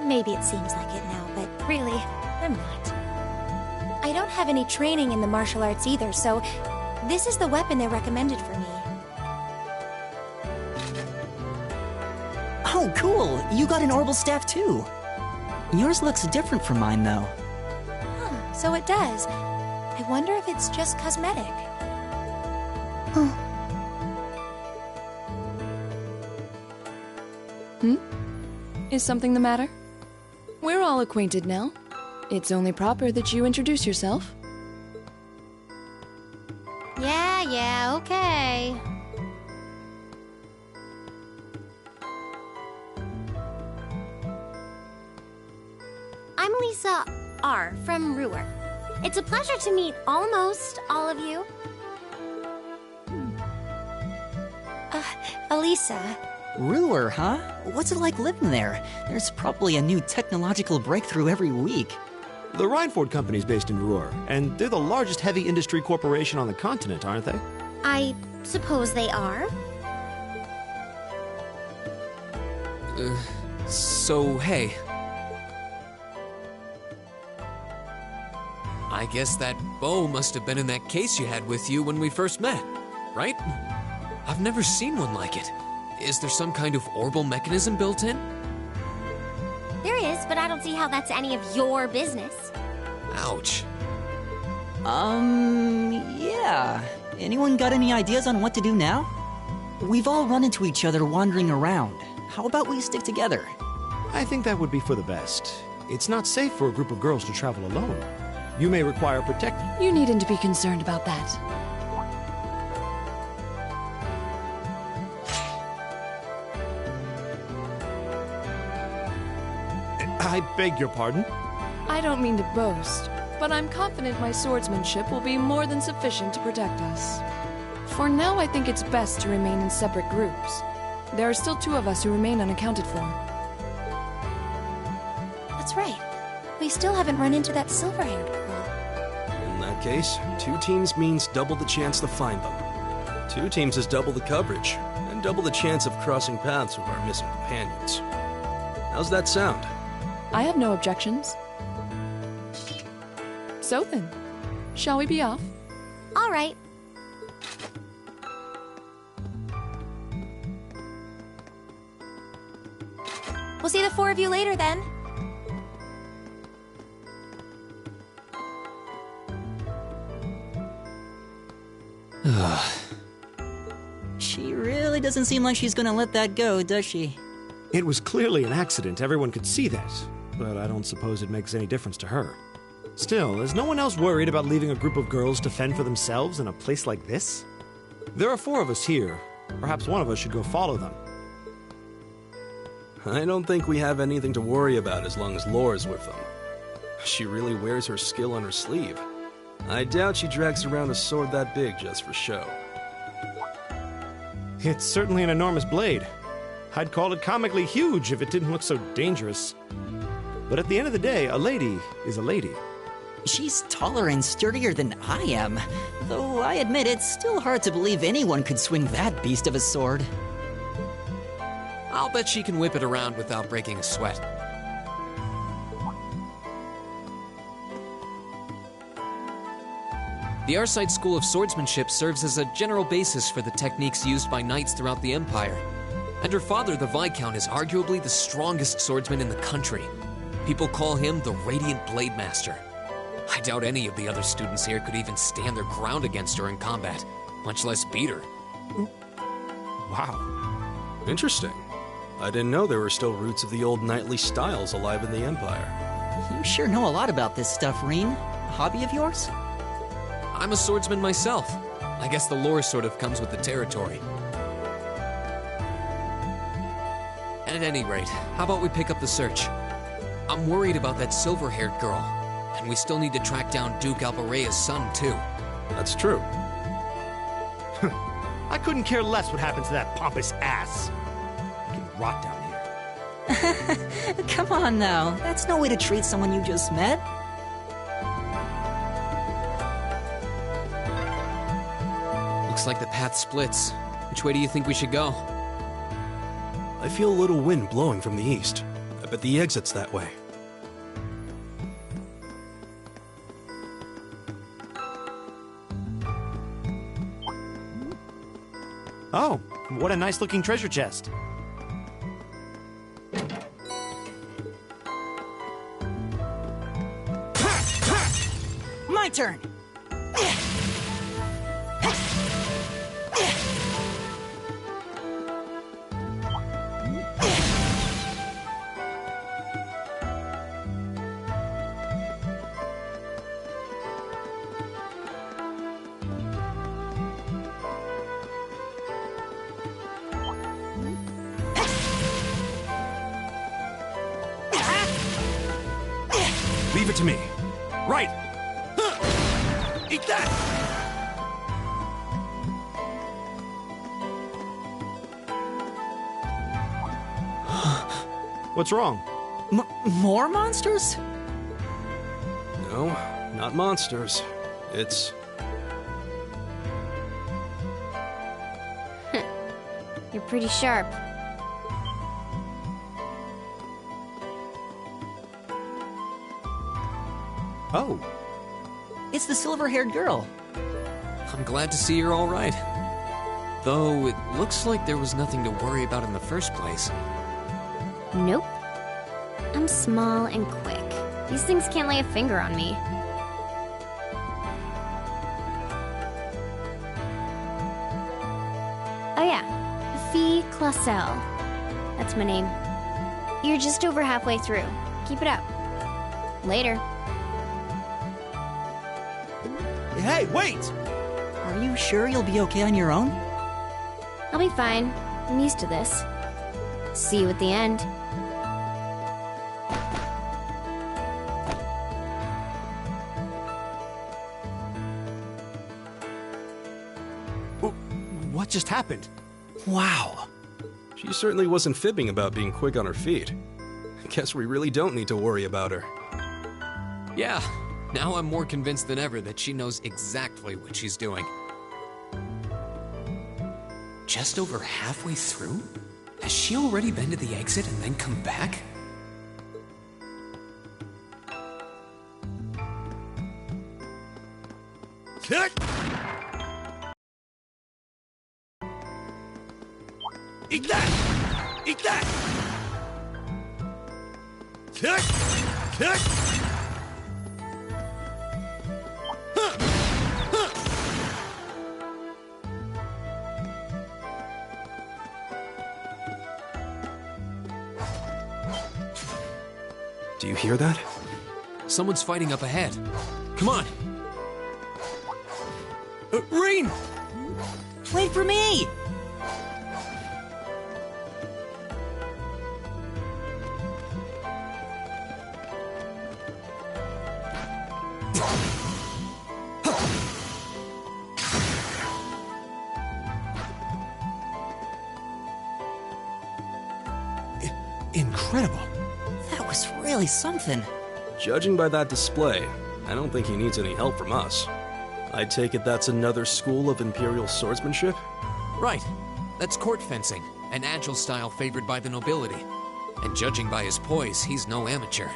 Maybe it seems like it now, but really, I'm not. I don't have any training in the martial arts either, so this is the weapon they recommended for me. Oh, cool! You got an orbital staff too. Yours looks different from mine, though. Huh, so it does. I wonder if it's just cosmetic. Is something the matter? We're all acquainted now. It's only proper that you introduce yourself. Yeah, okay. I'm Lisa R. from Ruhr. It's a pleasure to meet almost all of you. Elisa, Ruhr, huh? What's it like living there? There's probably a new technological breakthrough every week. The Reinford Company's based in Ruhr, and they're the largest heavy industry corporation on the continent, aren't they? I suppose they are. So, hey. I guess that bow must have been in that case you had with you when we first met, right? I've never seen one like it. Is there some kind of orbital mechanism built in? There is, but I don't see how that's any of your business. Ouch. Yeah. Anyone got any ideas on what to do now? We've all run into each other wandering around. How about we stick together? I think that would be for the best. It's not safe for a group of girls to travel alone. You may require protection. You needn't to be concerned about that. I beg your pardon? I don't mean to boast, but I'm confident my swordsmanship will be more than sufficient to protect us. For now, I think it's best to remain in separate groups. There are still 2 of us who remain unaccounted for. That's right. We still haven't run into that silver-haired girl. In that case, 2 teams means double the chance to find them. 2 teams is double the coverage, and double the chance of crossing paths with our missing companions. How's that sound? I have no objections. So then, shall we be off? All right. We'll see the 4 of you later then. She really doesn't seem like she's gonna let that go, does she? It was clearly an accident, everyone could see that. But I don't suppose it makes any difference to her. Still, is no one else worried about leaving a group of girls to fend for themselves in a place like this? There are 4 of us here. Perhaps one of us should go follow them. I don't think we have anything to worry about as long as Laura's with them. She really wears her skill on her sleeve. I doubt she drags around a sword that big just for show. It's certainly an enormous blade. I'd call it comically huge if it didn't look so dangerous. But at the end of the day, a lady is a lady. She's taller and sturdier than I am, though I admit it's still hard to believe anyone could swing that beast of a sword. I'll bet she can whip it around without breaking a sweat. The Arcite School of Swordsmanship serves as a general basis for the techniques used by knights throughout the Empire. And her father, the Viscount, is arguably the strongest swordsman in the country. People call him the Radiant Blade Master. I doubt any of the other students here could even stand their ground against her in combat, much less beat her. Wow. Interesting. I didn't know there were still roots of the old knightly styles alive in the Empire. You sure know a lot about this stuff, Rean. A hobby of yours? I'm a swordsman myself. I guess the lore sort of comes with the territory. At any rate, how about we pick up the search? I'm worried about that silver-haired girl, and we still need to track down Duke Albarea's son, too. That's true. I couldn't care less what happened to that pompous ass. I can rot down here. Come on now, that's no way to treat someone you just met. Looks like the path splits. Which way do you think we should go? I feel a little wind blowing from the east. I bet the exit's that way. Oh, what a nice-looking treasure chest. My turn! Leave it to me. Right! Eat that! What's wrong? More monsters? No, not monsters. It's... You're pretty sharp. Oh. It's the silver-haired girl. I'm glad to see you're all right. Though it looks like there was nothing to worry about in the first place. Nope. I'm small and quick. These things can't lay a finger on me. Oh yeah, Fee Clausel. That's my name. You're just over halfway through. Keep it up. Later. Hey, wait! Are you sure you'll be okay on your own? I'll be fine. I'm used to this. See you at the end. What just happened? Wow. She certainly wasn't fibbing about being quick on her feet. Guess we really don't need to worry about her. Yeah, now I'm more convinced than ever that she knows exactly what she's doing. Just over halfway through? Has she already been to the exit and then come back? Eat that! Eat that! Kick! Kick! Do you hear that? Someone's fighting up ahead. Come on! Rean! Wait for me! Incredible. That was really something. Judging by that display, I don't think he needs any help from us. I take it that's another school of Imperial swordsmanship? Right. That's court fencing, an agile style favored by the nobility. And judging by his poise, he's no amateur.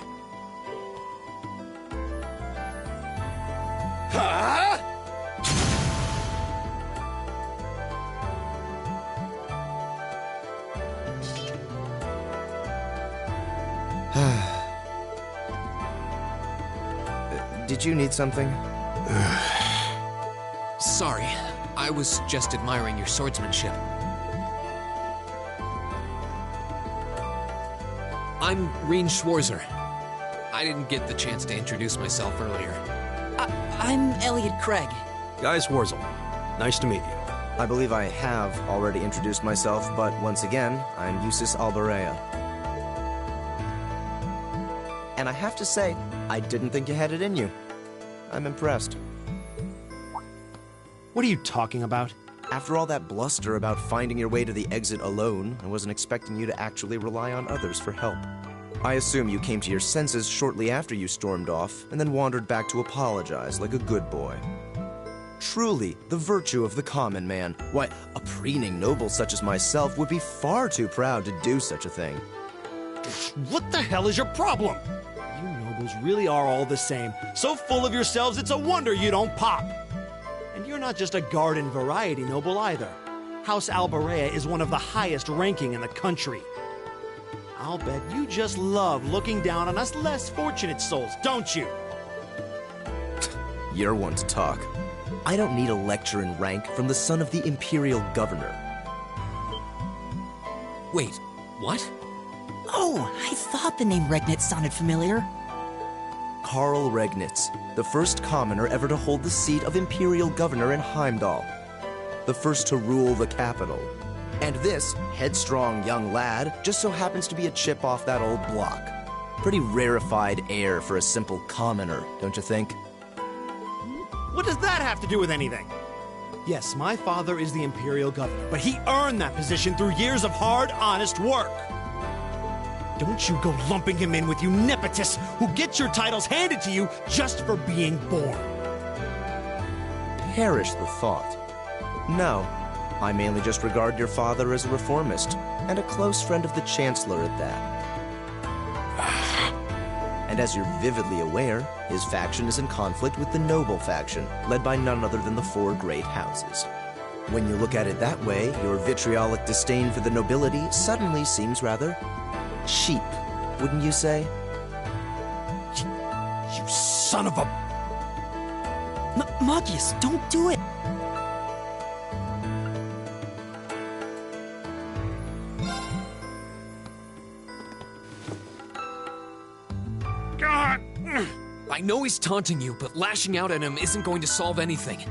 Did you need something? Sorry, I was just admiring your swordsmanship. I'm Rean Schwarzer. I didn't get the chance to introduce myself earlier. I'm Elliot Craig. Guy Schwarzel. Nice to meet you. I believe I have already introduced myself, but once again, I'm Jusis Alberea. And I have to say, I didn't think you had it in you. I'm impressed. What are you talking about? After all that bluster about finding your way to the exit alone, I wasn't expecting you to actually rely on others for help. I assume you came to your senses shortly after you stormed off, and then wandered back to apologize like a good boy. Truly, the virtue of the common man. Why, a preening noble such as myself would be far too proud to do such a thing. What the hell is your problem? You nobles really are all the same. So full of yourselves, it's a wonder you don't pop. And you're not just a garden variety noble either. House Alberea is one of the highest ranking in the country. I'll bet you just love looking down on us less fortunate souls, don't you? You're one to talk. I don't need a lecture in rank from the son of the Imperial Governor. Wait, what? Oh, I thought the name Regnitz sounded familiar. Karl Regnitz, the first commoner ever to hold the seat of Imperial Governor in Heimdall. The first to rule the capital. And this headstrong young lad just so happens to be a chip off that old block. Pretty rarefied air for a simple commoner, don't you think? What does that have to do with anything? Yes, my father is the Imperial Governor, but he earned that position through years of hard, honest work. Don't you go lumping him in with you nepotists who get your titles handed to you just for being born. Perish the thought. No, I mainly just regard your father as a reformist, and a close friend of the Chancellor at that. And as you're vividly aware, his faction is in conflict with the noble faction, led by none other than the four great houses. When you look at it that way, your vitriolic disdain for the nobility suddenly seems rather cheap, wouldn't you say? You son of a... Magius, don't do it! I know he's taunting you, but lashing out at him isn't going to solve anything.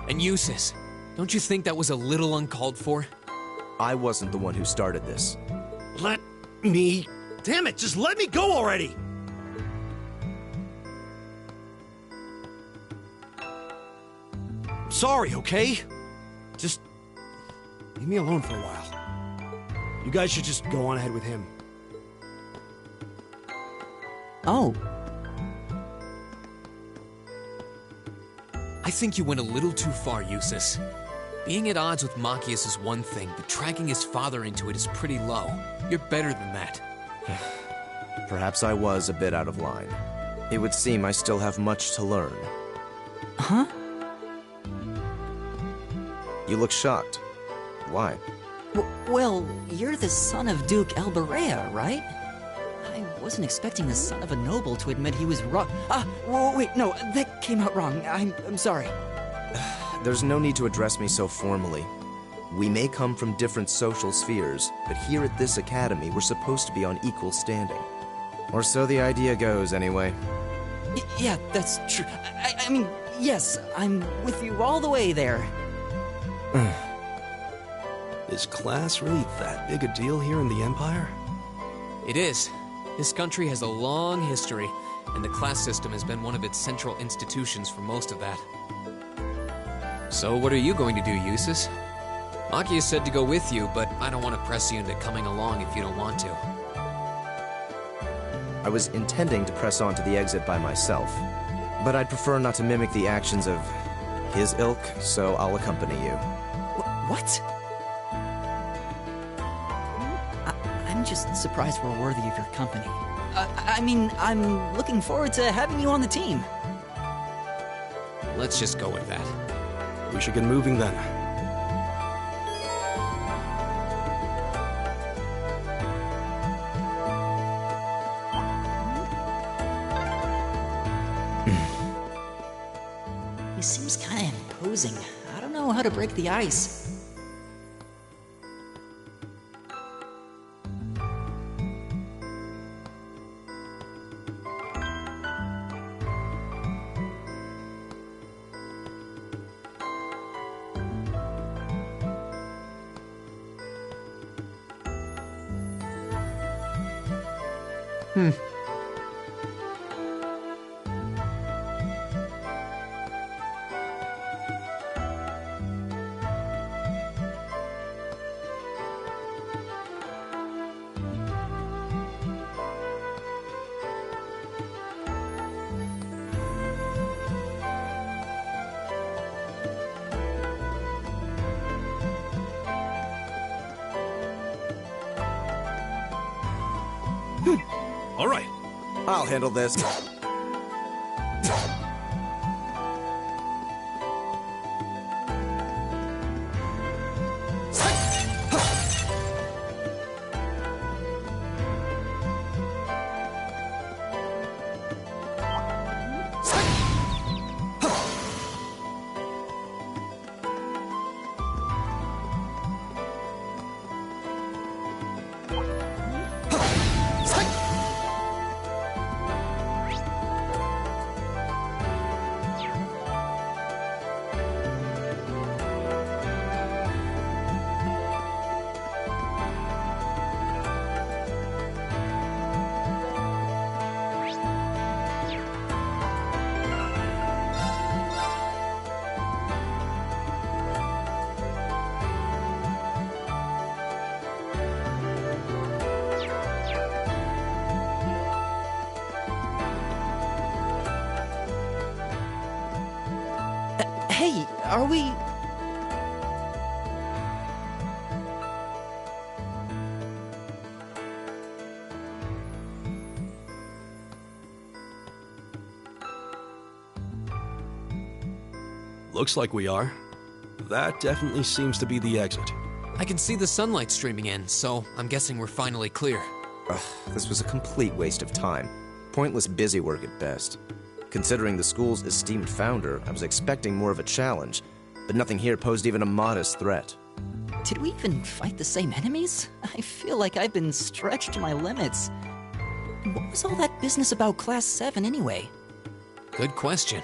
And Eustace, don't you think that was a little uncalled for? I wasn't the one who started this. Let me... Damn it, just let me go already! I'm sorry, okay? Just... leave me alone for a while. You guys should just go on ahead with him. Oh. I think you went a little too far, Eustace. Being at odds with Machias is one thing, but dragging his father into it is pretty low. You're better than that. Perhaps I was a bit out of line. It would seem I still have much to learn. Huh? You look shocked. Why? Well, you're the son of Duke Elberea, right? I wasn't expecting the son of a noble to admit he was wrong. Wait, no, that came out wrong. I'm sorry. There's no need to address me so formally. We may come from different social spheres, but here at this academy, we're supposed to be on equal standing. Or so the idea goes, anyway. Yeah, that's true. I mean, yes, I'm with you all the way there. Is class really that big a deal here in the Empire? It is. This country has a long history, and the class system has been one of its central institutions for most of that. So what are you going to do, Eustace? Machias said to go with you, but I don't want to press you into coming along if you don't want to. I was intending to press on to the exit by myself, but I'd prefer not to mimic the actions of his ilk, so I'll accompany you. What? I'm just surprised we're worthy of your company. I mean, I'm looking forward to having you on the team. Let's just go with that. We should get moving then. He seems kind of imposing. I don't know how to break the ice. All right. I'll handle this. Hey, are we... Looks like we are. That definitely seems to be the exit. I can see the sunlight streaming in, so I'm guessing we're finally clear. Ugh, this was a complete waste of time. Pointless busy work at best. Considering the school's esteemed founder, I was expecting more of a challenge, but nothing here posed even a modest threat. Did we even fight the same enemies? I feel like I've been stretched to my limits. What was all that business about Class 7 anyway? Good question.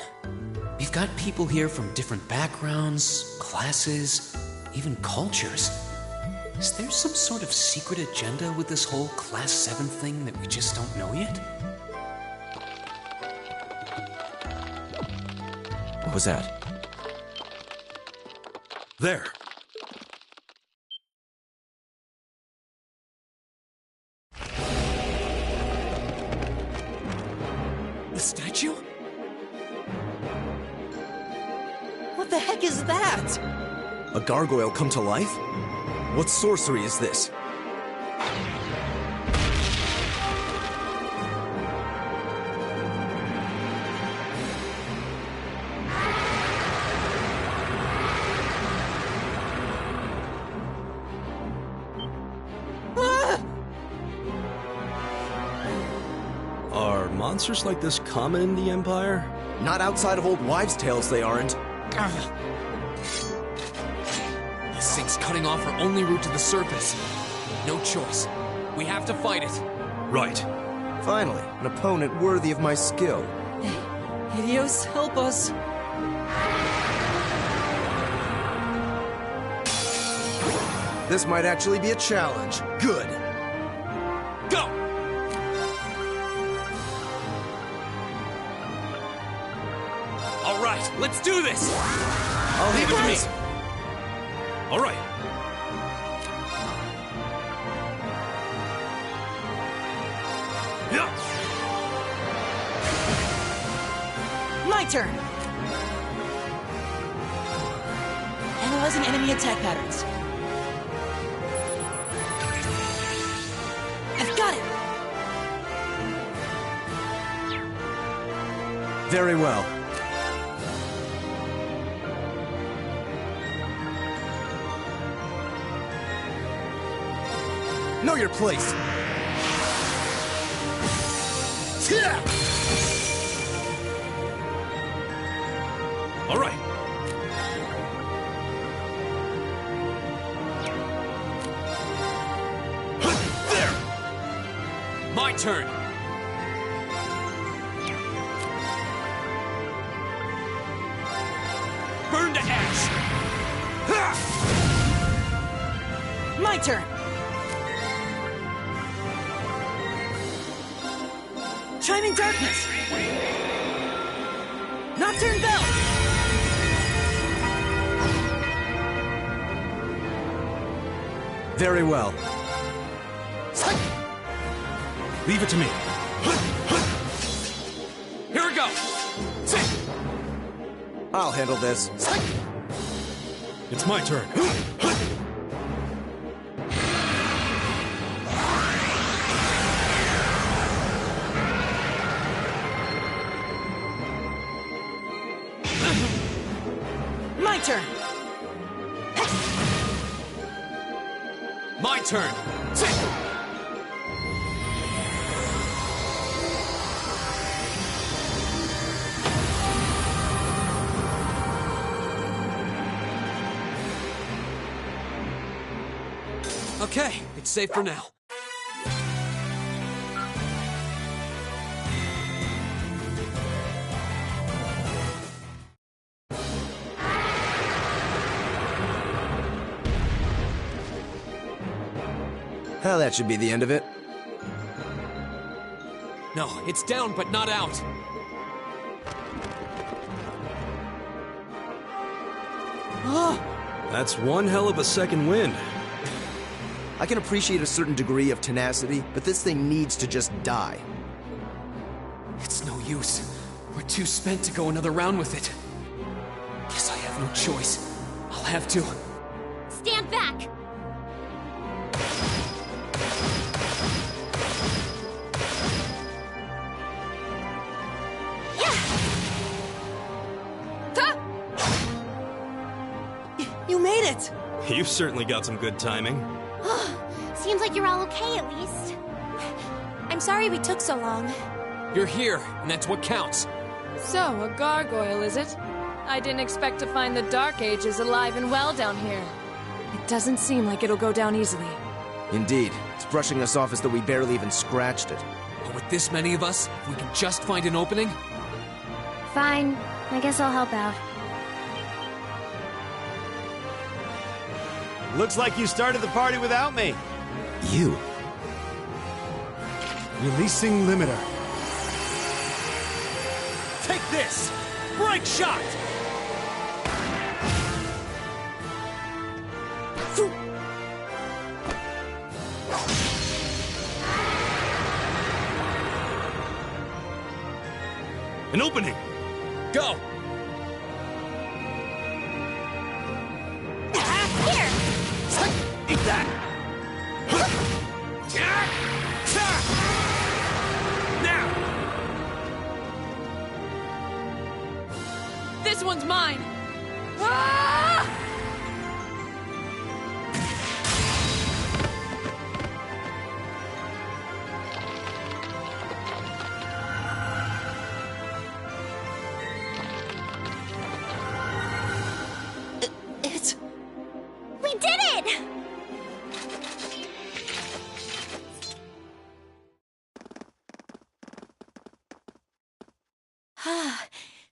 We've got people here from different backgrounds, classes, even cultures. Is there some sort of secret agenda with this whole Class 7 thing that we just don't know yet? What was that? There. The statue? What the heck is that? A gargoyle come to life? What sorcery is this? Are monsters like this common in the Empire? Not outside of old wives' tales, they aren't. This thing's cutting off our only route to the surface. No choice. We have to fight it. Right. Finally, an opponent worthy of my skill. Helios, help us. This might actually be a challenge. Good. Go! All right, let's do this! I'll leave it to me. All right. Yeah. My turn! Analyzing enemy attack patterns. I've got it! Very well. Know your place. All right. There! My turn! Burn to ash! My turn! Chiming Darkness! Nocturne Bell! Very well. Leave it to me. Here we go! I'll handle this. It's my turn. My turn! My turn! Okay, it's safe for now. Well, that should be the end of it. No, it's down but not out. That's one hell of a second wind. I can appreciate a certain degree of tenacity, but this thing needs to just die. It's no use. We're too spent to go another round with it. Guess I have have no choice. I'll have to. Stand back! You made it! You've certainly got some good timing. Seems like you're all okay at least. I'm sorry we took so long. You're here, and that's what counts. So, a gargoyle, is it? I didn't expect to find the Dark Ages alive and well down here. It doesn't seem like it'll go down easily. Indeed. It's brushing us off as though we barely even scratched it. But with this many of us, if we can just find an opening... Fine. I guess I'll help out. Looks like you started the party without me. You? Releasing limiter. Take this! Break shot! An opening! Go! Here! Eat that! Now! This one's mine! Ah! We did it!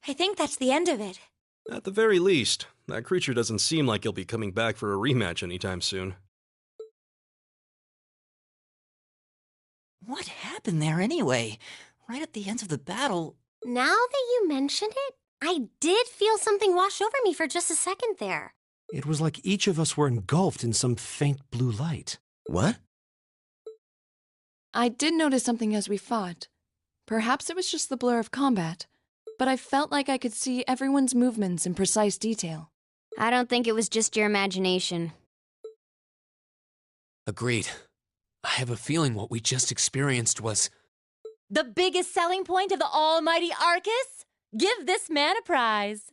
I think that's the end of it. At the very least, that creature doesn't seem like he'll be coming back for a rematch anytime soon. What happened there anyway? Right at the end of the battle... Now that you mention it, I did feel something wash over me for just a second there. It was like each of us were engulfed in some faint blue light. What? I did notice something as we fought. Perhaps it was just the blur of combat, but I felt like I could see everyone's movements in precise detail. I don't think it was just your imagination. Agreed. I have a feeling what we just experienced was... The biggest selling point of the almighty Arcus? Give this man a prize.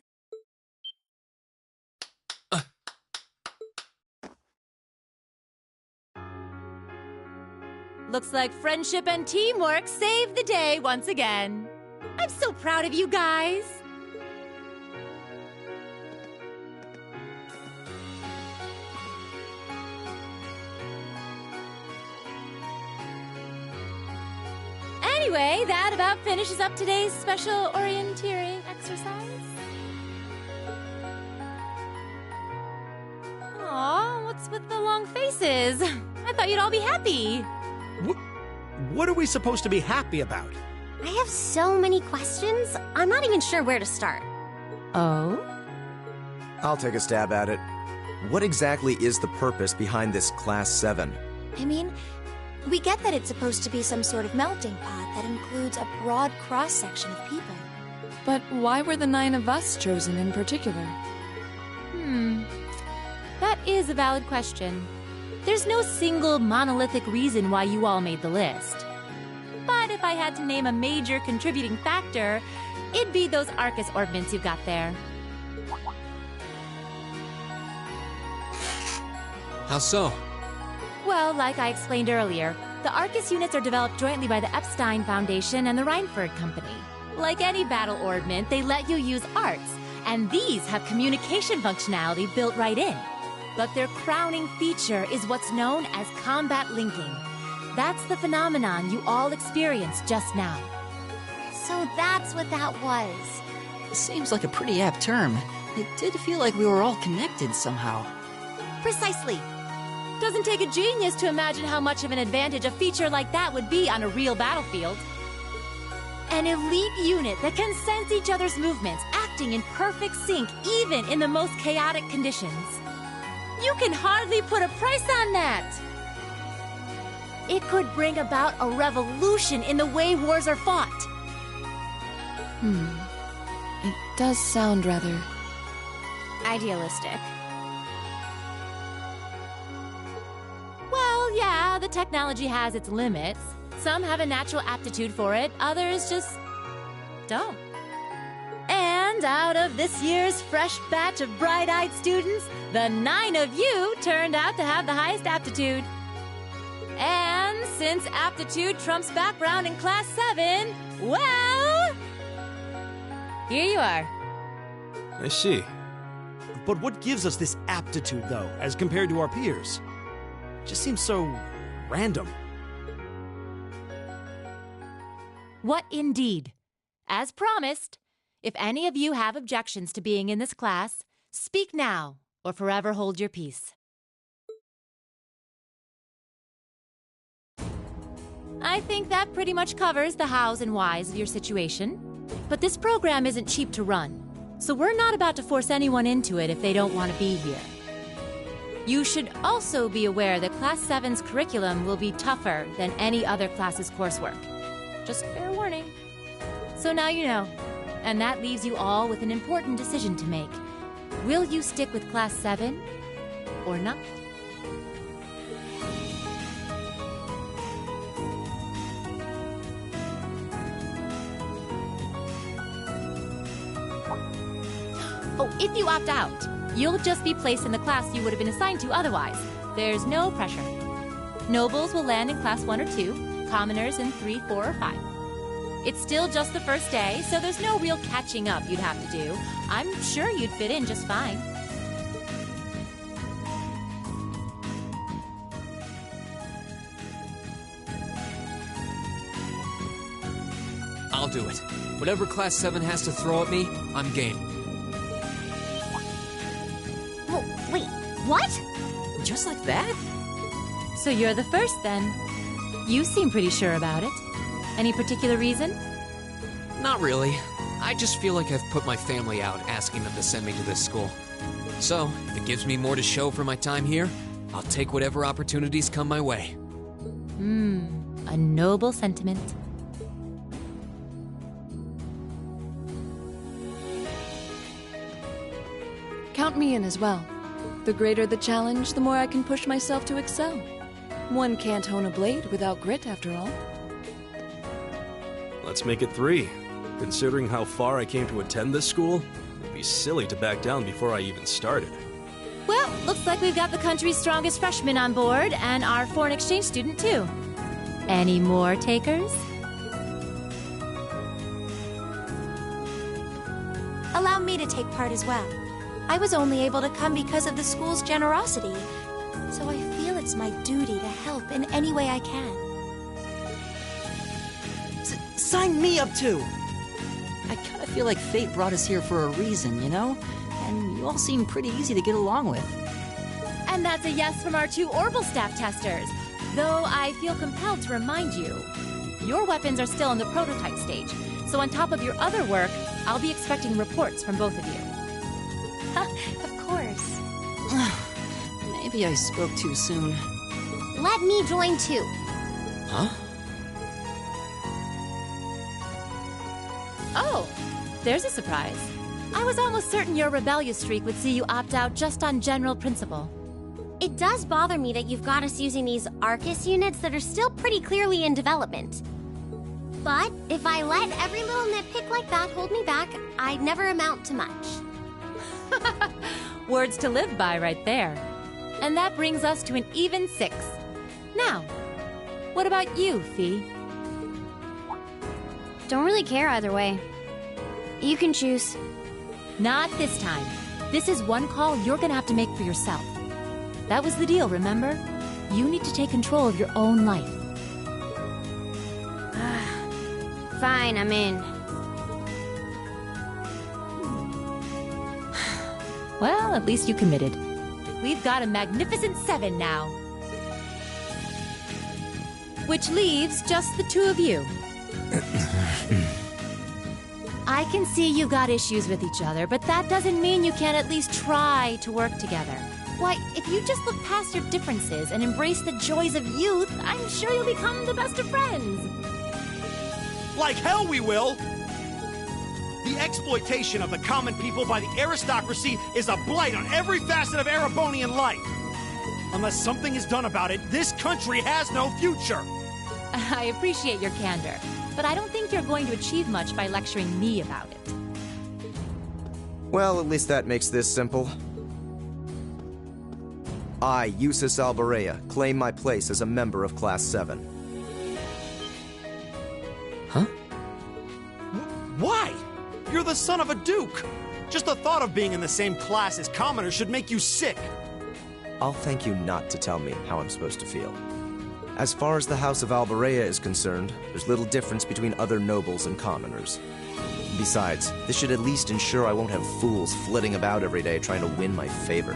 Looks like friendship and teamwork saved the day once again. I'm so proud of you guys. Anyway, that about finishes up today's special orienteering exercise. Aw, what's with the long faces? I thought you'd all be happy. What are we supposed to be happy about? I have so many questions, I'm not even sure where to start. Oh? I'll take a stab at it. What exactly is the purpose behind this Class 7? I mean, we get that it's supposed to be some sort of melting pot that includes a broad cross-section of people. But why were the 9 of us chosen in particular? That is a valid question. There's no single monolithic reason why you all made the list. But if I had to name a major contributing factor, it'd be those Arcus orbments you've got there. How so? Well, like I explained earlier, the Arcus units are developed jointly by the Epstein Foundation and the Reinford Company. Like any battle orbment, they let you use arts, and these have communication functionality built right in. But their crowning feature is what's known as combat linking. That's the phenomenon you all experienced just now. So that's what that was. Seems like a pretty apt term. It did feel like we were all connected somehow. Precisely. Doesn't take a genius to imagine how much of an advantage a feature like that would be on a real battlefield. An elite unit that can sense each other's movements, acting in perfect sync even in the most chaotic conditions. You can hardly put a price on that. It could bring about a revolution in the way wars are fought. It does sound rather idealistic. Well, yeah, the technology has its limits. Some have a natural aptitude for it, others just don't. And out of this year's fresh batch of bright-eyed students, the 9 of you turned out to have the highest aptitude. And since aptitude trumps background in Class 7, well, here you are. I see. But what gives us this aptitude, though, as compared to our peers? It just seems so random. What indeed? As promised, if any of you have objections to being in this class, speak now or forever hold your peace. I think that pretty much covers the hows and whys of your situation. But this program isn't cheap to run, so we're not about to force anyone into it if they don't want to be here. You should also be aware that Class 7's curriculum will be tougher than any other class's coursework. Just fair warning. So now you know, and that leaves you all with an important decision to make. Will you stick with Class 7 or not? Oh, if you opt out, you'll just be placed in the class you would have been assigned to otherwise. There's no pressure. Nobles will land in Class 1 or 2, commoners in 3, 4, or 5. It's still just the first day, so there's no real catching up you'd have to do. I'm sure you'd fit in just fine. I'll do it. Whatever Class 7 has to throw at me, I'm game. Wait, what? Just like that? So you're the first, then. You seem pretty sure about it. Any particular reason? Not really. I just feel like I've put my family out asking them to send me to this school. So, if it gives me more to show for my time here, I'll take whatever opportunities come my way. A noble sentiment. Count me in as well. The greater the challenge, the more I can push myself to excel. One can't hone a blade without grit, after all. Let's make it 3. Considering how far I came to attend this school, it'd be silly to back down before I even started. Well, looks like we've got the country's strongest freshman on board, and our foreign exchange student, too. Any more takers? Allow me to take part as well. I was only able to come because of the school's generosity, so I feel it's my duty to help in any way I can. Sign me up too! I kinda feel like fate brought us here for a reason, you know? And you all seem pretty easy to get along with. And that's a yes from our 2 Orbital staff testers. Though I feel compelled to remind you, your weapons are still in the prototype stage. So on top of your other work, I'll be expecting reports from both of you. Of course. Maybe I spoke too soon. Let me join too. Huh? Oh, there's a surprise. I was almost certain your rebellious streak would see you opt out just on general principle. It does bother me that you've got us using these Arcus units that are still pretty clearly in development. But if I let every little nitpick like that hold me back, I'd never amount to much. Words to live by right there. And that brings us to an even 6. Now, what about you, Fee? Don't really care either way. You can choose. Not this time. This is one call you're gonna have to make for yourself. That was the deal, remember? You need to take control of your own life. Fine, I'm in. Well, at least you committed. We've got a magnificent 7 now. Which leaves just the 2 of you. I can see you got issues with each other, but that doesn't mean you can't at least try to work together. Why, if you just look past your differences and embrace the joys of youth, I'm sure you'll become the best of friends. Like hell we will! The exploitation of the common people by the aristocracy is a blight on every facet of Erebonian life. Unless something is done about it, this country has no future. I appreciate your candor, but I don't think you're going to achieve much by lecturing me about it. Well, at least that makes this simple. I, Yusuf Albarea, claim my place as a member of Class 7. Huh? Why? You're the son of a duke. Just the thought of being in the same class as commoners should make you sick. I'll thank you not to tell me how I'm supposed to feel. As far as the House of Albarea is concerned, there's little difference between other nobles and commoners. Besides, this should at least ensure I won't have fools flitting about every day trying to win my favor.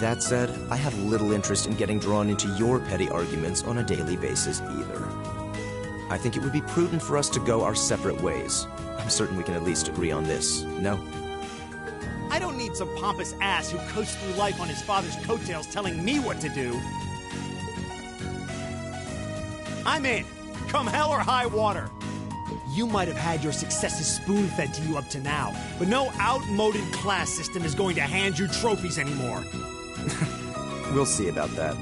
That said, I have little interest in getting drawn into your petty arguments on a daily basis either. I think it would be prudent for us to go our separate ways. I'm certain we can at least agree on this, no? I don't need some pompous ass who coasts through life on his father's coattails telling me what to do. I'm in. Come hell or high water. You might have had your successes spoon-fed to you up to now, but no outmoded class system is going to hand you trophies anymore. We'll see about that.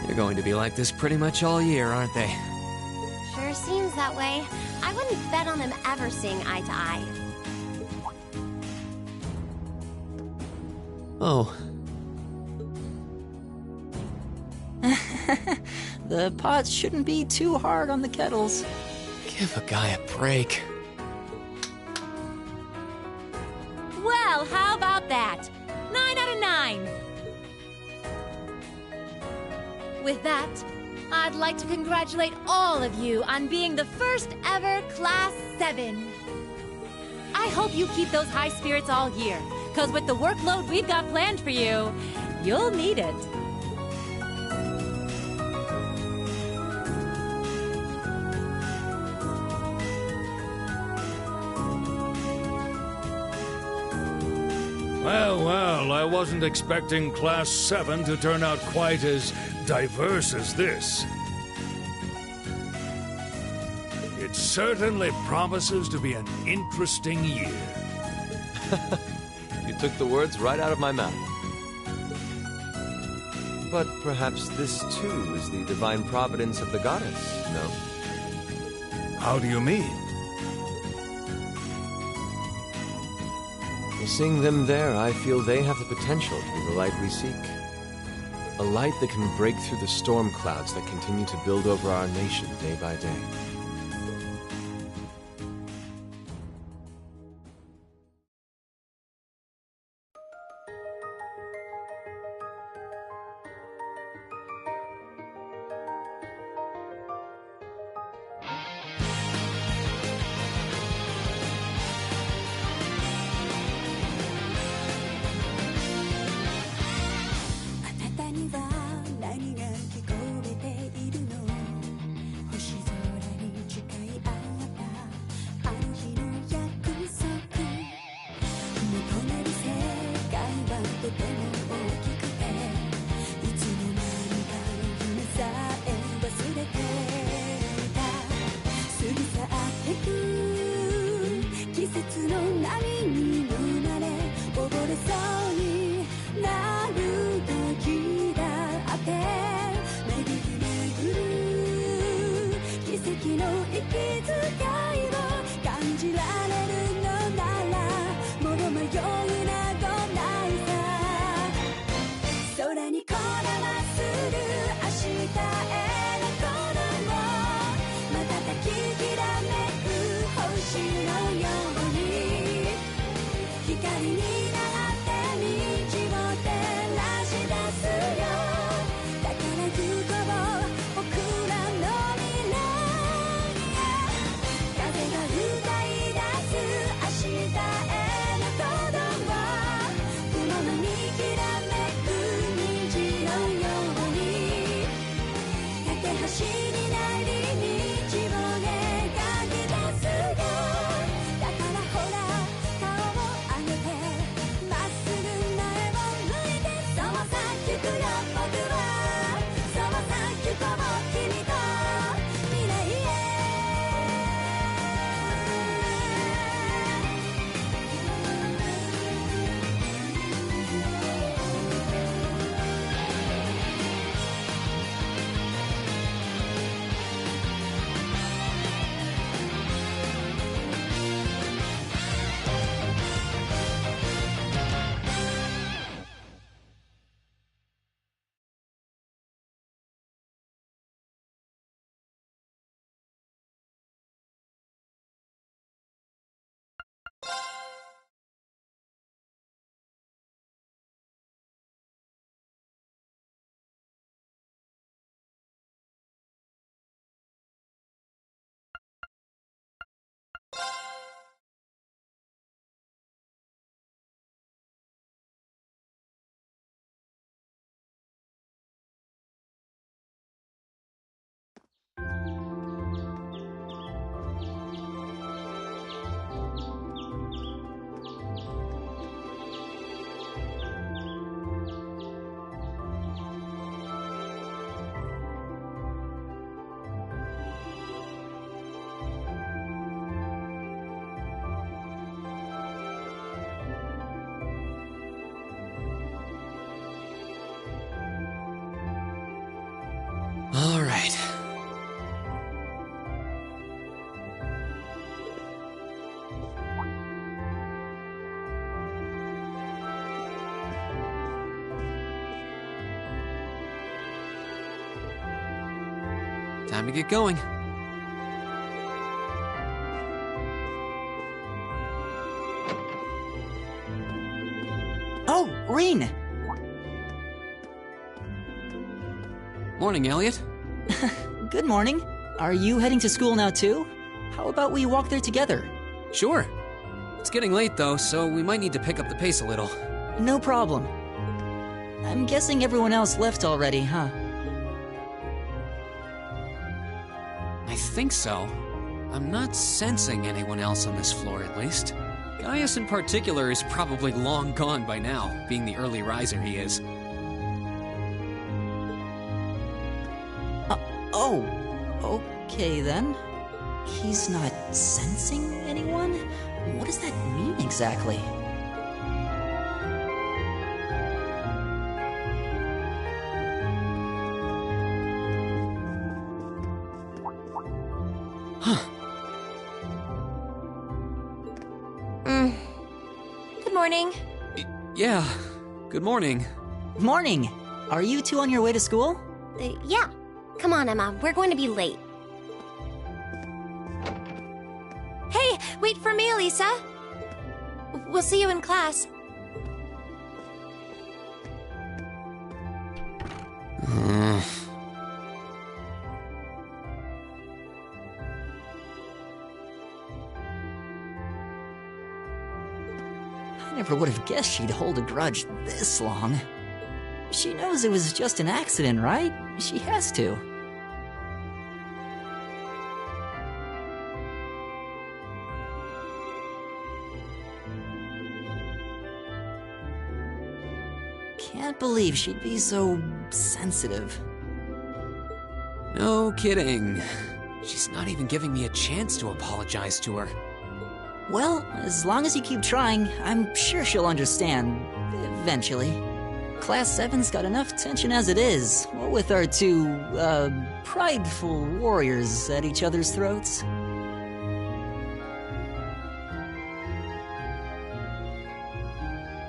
They're going to be like this pretty much all year, aren't they? Sure seems that way. I wouldn't bet on them ever seeing eye to eye. Oh. The pots shouldn't be too hard on the kettles. Give a guy a break. Well, how about that? 9 out of 9! With that, I'd like to congratulate all of you on being the first ever Class 7. I hope you keep those high spirits all year, because with the workload we've got planned for you, you'll need it. Well, I wasn't expecting Class 7 to turn out quite as diverse as this. It certainly promises to be an interesting year. You took the words right out of my mouth. But perhaps this too is the divine providence of the goddess, no? How do you mean? Seeing them there, I feel they have the potential to be the light we seek. A light that can break through the storm clouds that continue to build over our nation day by day. All right. Time to get going. Oh, Rean! Morning, Elliot. Good morning. Are you heading to school now too? How about we walk there together? Sure. It's getting late though, so we might need to pick up the pace a little. No problem. I'm guessing everyone else left already, huh? I think so. I'm not sensing anyone else on this floor, at least. Gaius in particular is probably long gone by now, being the early riser he is. Oh, okay then. He's not sensing anyone? What does that mean exactly? Good morning. Yeah, good morning. Morning! Are you two on your way to school? Yeah. Come on, Emma. We're going to be late. Hey, wait for me, Elisa. We'll see you in class. I never would have guessed she'd hold a grudge this long. She knows it was just an accident, right? She has to. Can't believe she'd be so sensitive. No kidding. She's not even giving me a chance to apologize to her. Well, as long as you keep trying, I'm sure she'll understand. Eventually. Class 7's got enough tension as it is, what with our two, prideful warriors at each other's throats.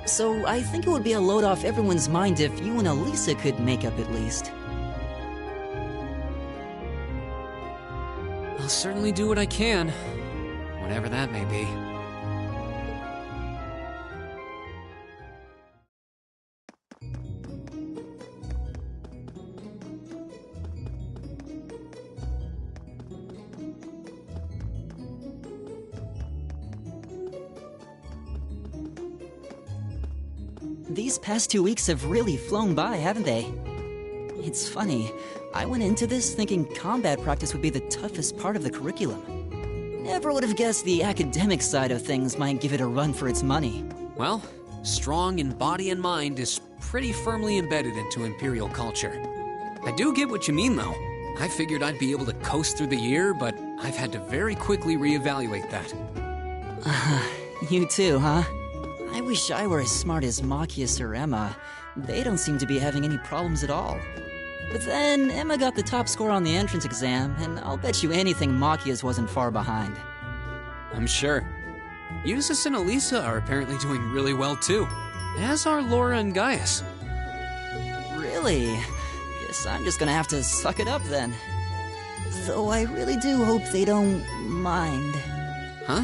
So I think it would be a load off everyone's mind if you and Elisa could make up at least. I'll certainly do what I can, whatever that may be. These past 2 weeks have really flown by, haven't they? It's funny, I went into this thinking combat practice would be the toughest part of the curriculum. Never would have guessed the academic side of things might give it a run for its money. Well, strong in body and mind is pretty firmly embedded into Imperial culture. I do get what you mean, though. I figured I'd be able to coast through the year, but I've had to very quickly reevaluate that. You too, huh? I wish I were as smart as Machias or Emma. They don't seem to be having any problems at all. But then, Emma got the top score on the entrance exam, and I'll bet you anything Machias wasn't far behind. I'm sure. Eustace and Elisa are apparently doing really well too, as are Laura and Gaius. Really? Guess I'm just gonna have to suck it up then. Though I really do hope they don't mind. Huh?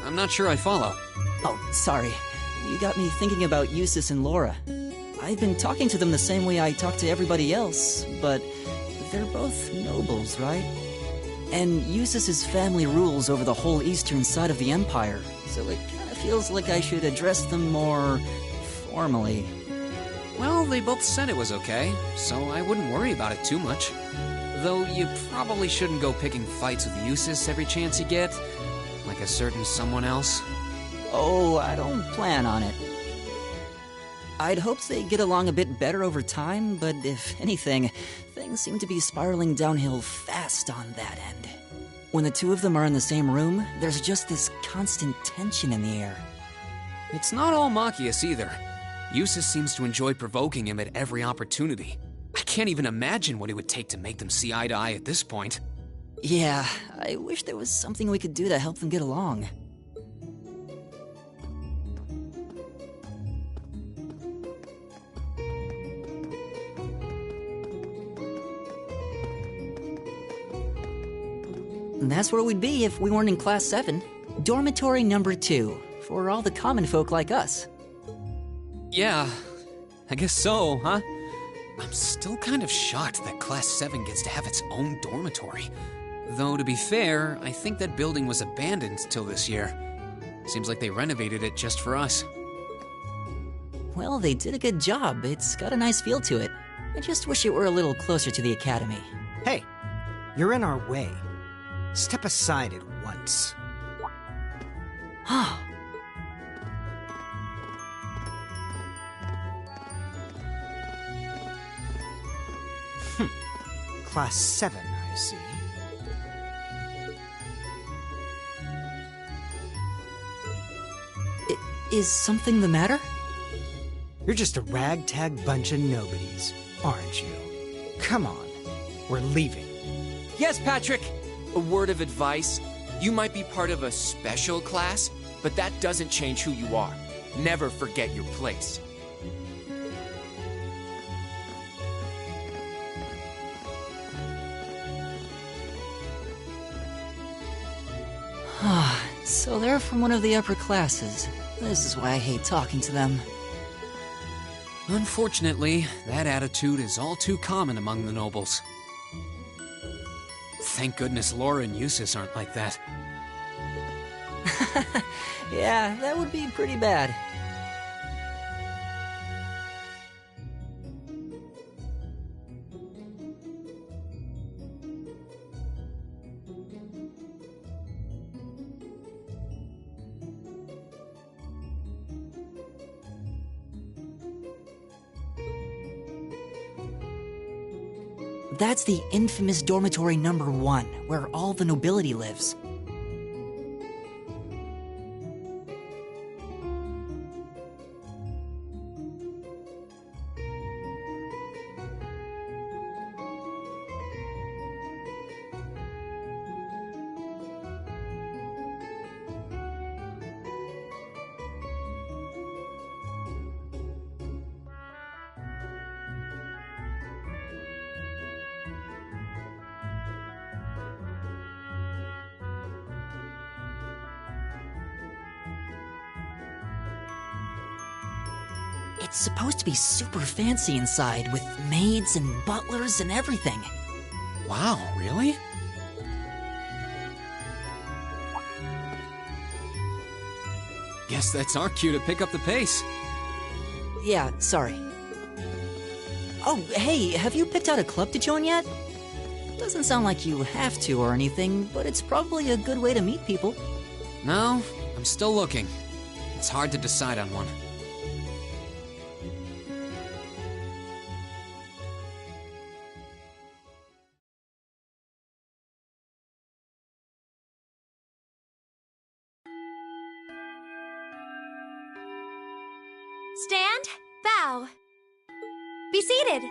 I'm not sure I follow. Oh, sorry. You got me thinking about Eustace and Laura. I've been talking to them the same way I talk to everybody else, but they're both nobles, right? And Eustace's family rules over the whole eastern side of the Empire, so it kind of feels like I should address them more formally. Well, they both said it was okay, so I wouldn't worry about it too much. Though you probably shouldn't go picking fights with Eustace every chance you get, like a certain someone else. Oh, I don't plan on it. I'd hoped they'd get along a bit better over time, but if anything, things seem to be spiraling downhill fast on that end. When the two of them are in the same room, there's just this constant tension in the air. It's not all Machias either. Eustace seems to enjoy provoking him at every opportunity. I can't even imagine what it would take to make them see eye to eye at this point. Yeah, I wish there was something we could do to help them get along. And that's where we'd be if we weren't in Class 7. Dormitory number 2, for all the common folk like us. Yeah, I guess so, huh? I'm still kind of shocked that Class 7 gets to have its own dormitory. Though, to be fair, I think that building was abandoned till this year. Seems like they renovated it just for us. Well, they did a good job. It's got a nice feel to it. I just wish it were a little closer to the academy. Hey, you're in our way. Step aside at once. Class 7, I see. Is something the matter? You're just a ragtag bunch of nobodies, aren't you? Come on, we're leaving. Yes, Patrick! A word of advice. You might be part of a special class, but that doesn't change who you are. Never forget your place. So they're from one of the upper classes. This is why I hate talking to them. Unfortunately, that attitude is all too common among the nobles. Thank goodness Laura and Eustace aren't like that. Yeah, that would be pretty bad. That's the infamous dormitory number 1, where all the nobility lives. It's supposed to be super fancy inside, with maids and butlers and everything. Wow, really? Guess that's our cue to pick up the pace. Yeah, sorry. Oh, hey, have you picked out a club to join yet? Doesn't sound like you have to or anything, but it's probably a good way to meet people. No, I'm still looking. It's hard to decide on one. Stand, bow. Be seated.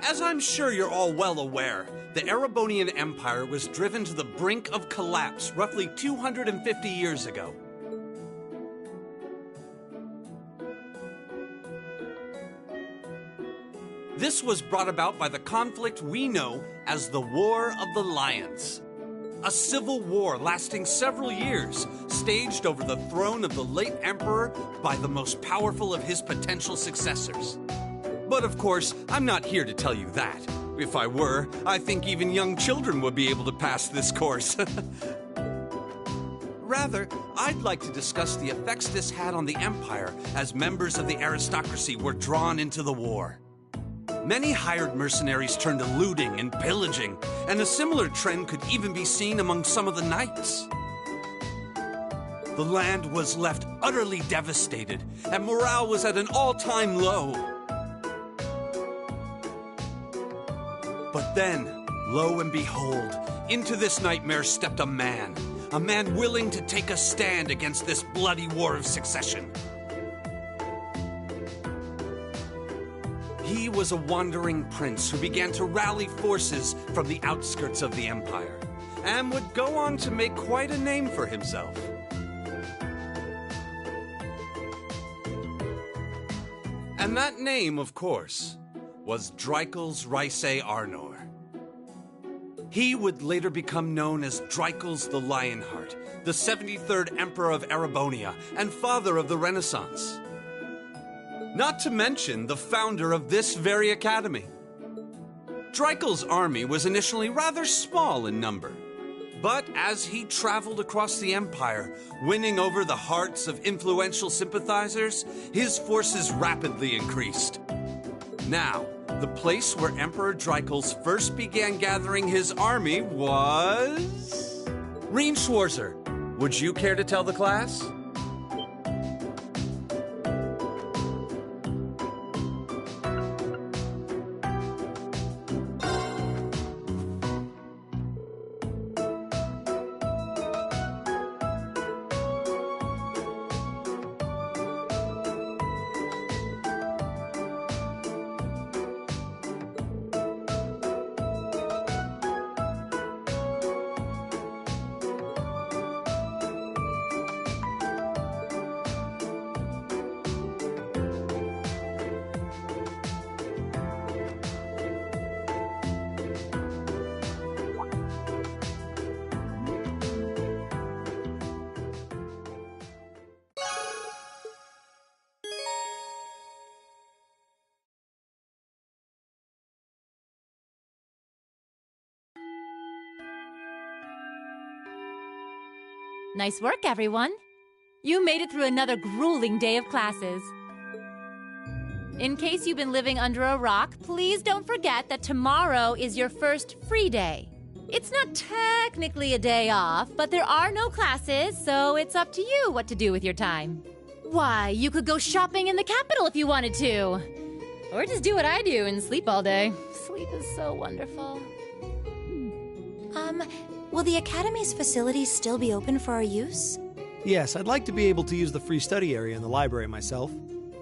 As I'm sure you're all well aware, the Erebonian Empire was driven to the brink of collapse roughly 250 years ago. This was brought about by the conflict we know as the War of the Lions. A civil war lasting several years, staged over the throne of the late emperor by the most powerful of his potential successors. But of course, I'm not here to tell you that. If I were, I think even young children would be able to pass this course. Rather, I'd like to discuss the effects this had on the Empire as members of the aristocracy were drawn into the war. Many hired mercenaries turned to looting and pillaging, and a similar trend could even be seen among some of the knights. The land was left utterly devastated, and morale was at an all-time low. But then, lo and behold, into this nightmare stepped a man A man willing to take a stand against this bloody war of succession. He was a wandering prince who began to rally forces from the outskirts of the Empire, and would go on to make quite a name for himself. And that name, of course, was Dreikel's Raisei Arnor. He would later become known as Dreikel's the Lionheart, the 73rd Emperor of Erebonia, and father of the Renaissance. Not to mention the founder of this very academy. Dreikel's army was initially rather small in number, but as he traveled across the Empire, winning over the hearts of influential sympathizers, his forces rapidly increased. Now, the place where Emperor Dreikels first began gathering his army was... Rien Schwarzer, would you care to tell the class? Nice work, everyone. You made it through another grueling day of classes. In case you've been living under a rock, please don't forget that tomorrow is your first free day. It's not technically a day off, but there are no classes, so it's up to you what to do with your time. Why, you could go shopping in the capital if you wanted to. Or just do what I do and sleep all day. Sleep is so wonderful. Will the Academy's facilities still be open for our use? Yes, I'd like to be able to use the free study area in the library myself.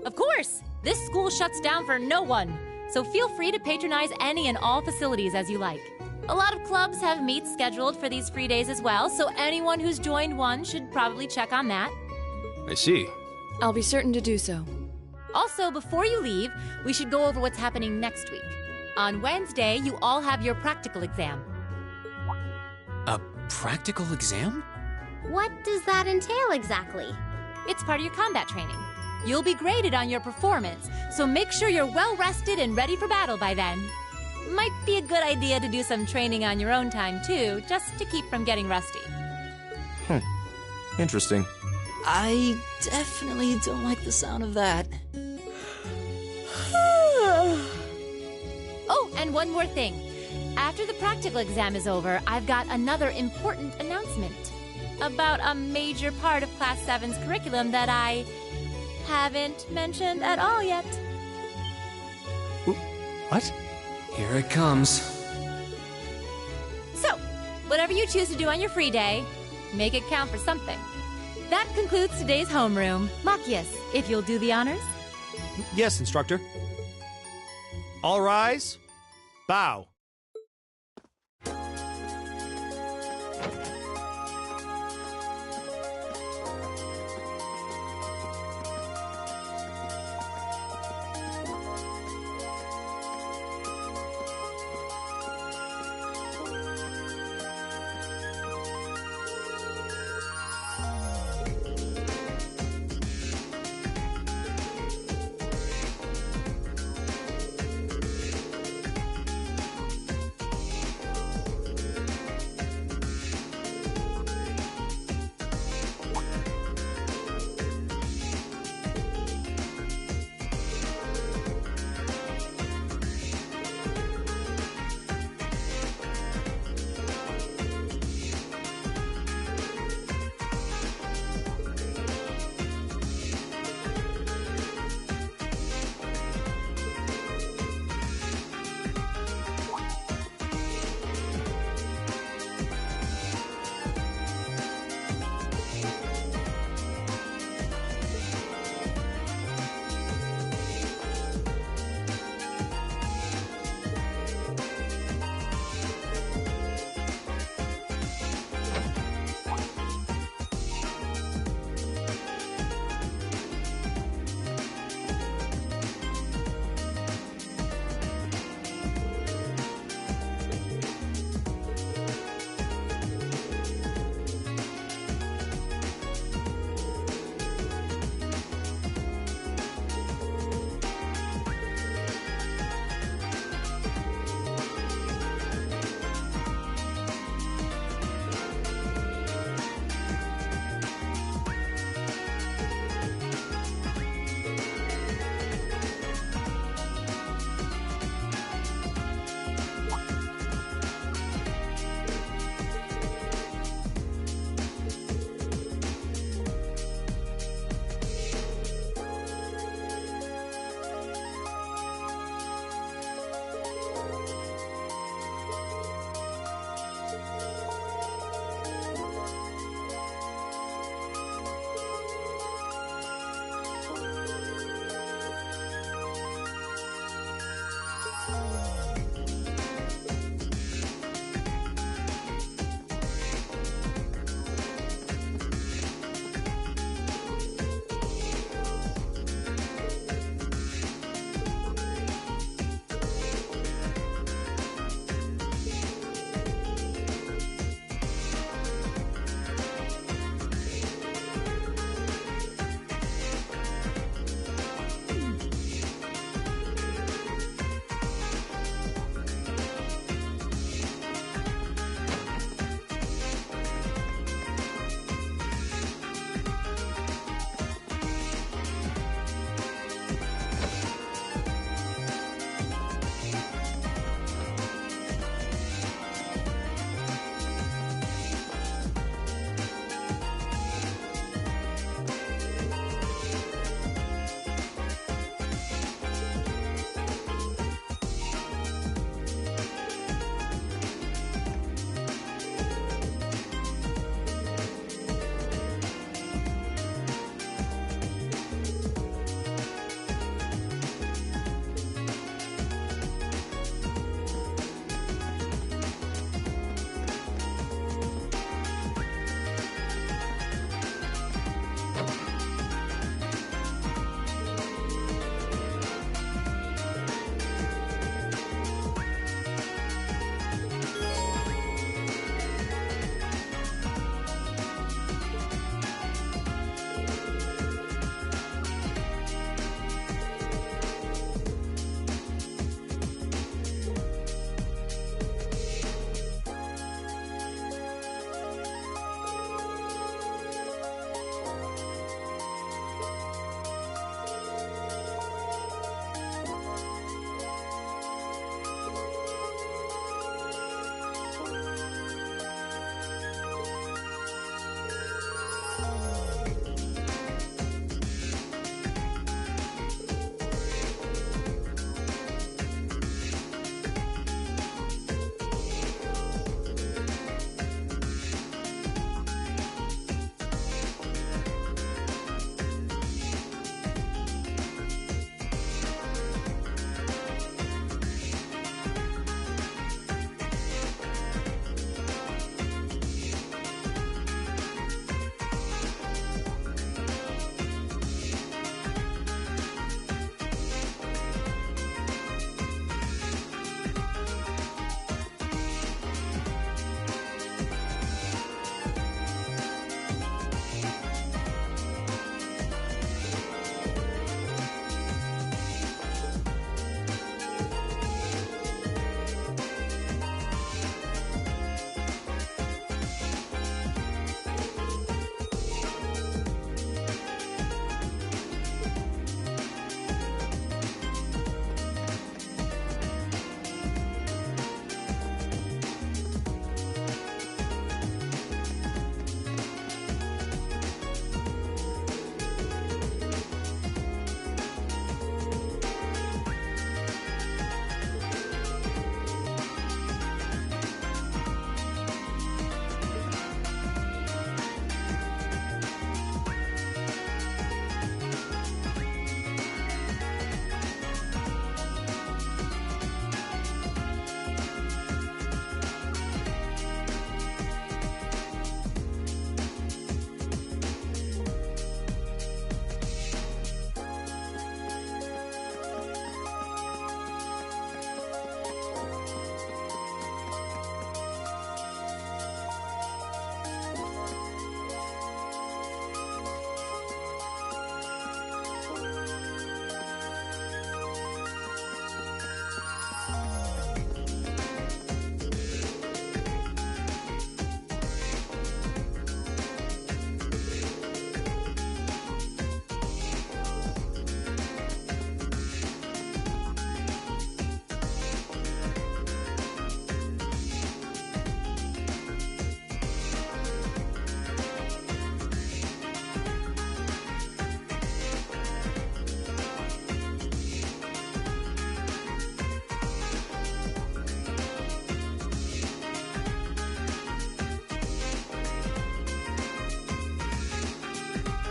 Of course! This school shuts down for no one, so feel free to patronize any and all facilities as you like. A lot of clubs have meets scheduled for these free days as well, so anyone who's joined one should probably check on that. I see. I'll be certain to do so. Also, before you leave, we should go over what's happening next week. On Wednesday, you all have your practical exam. A practical exam? What does that entail exactly? It's part of your combat training. You'll be graded on your performance, so make sure you're well rested and ready for battle by then. Might be a good idea to do some training on your own time too, just to keep from getting rusty. Interesting. I definitely don't like the sound of that. Oh, and one more thing. After the practical exam is over, I've got another important announcement about a major part of Class 7's curriculum that I haven't mentioned at all yet. What? Here it comes. So, whatever you choose to do on your free day, make it count for something. That concludes today's homeroom. Machias, if you'll do the honors. Yes, instructor. All rise. Bow.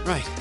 Right.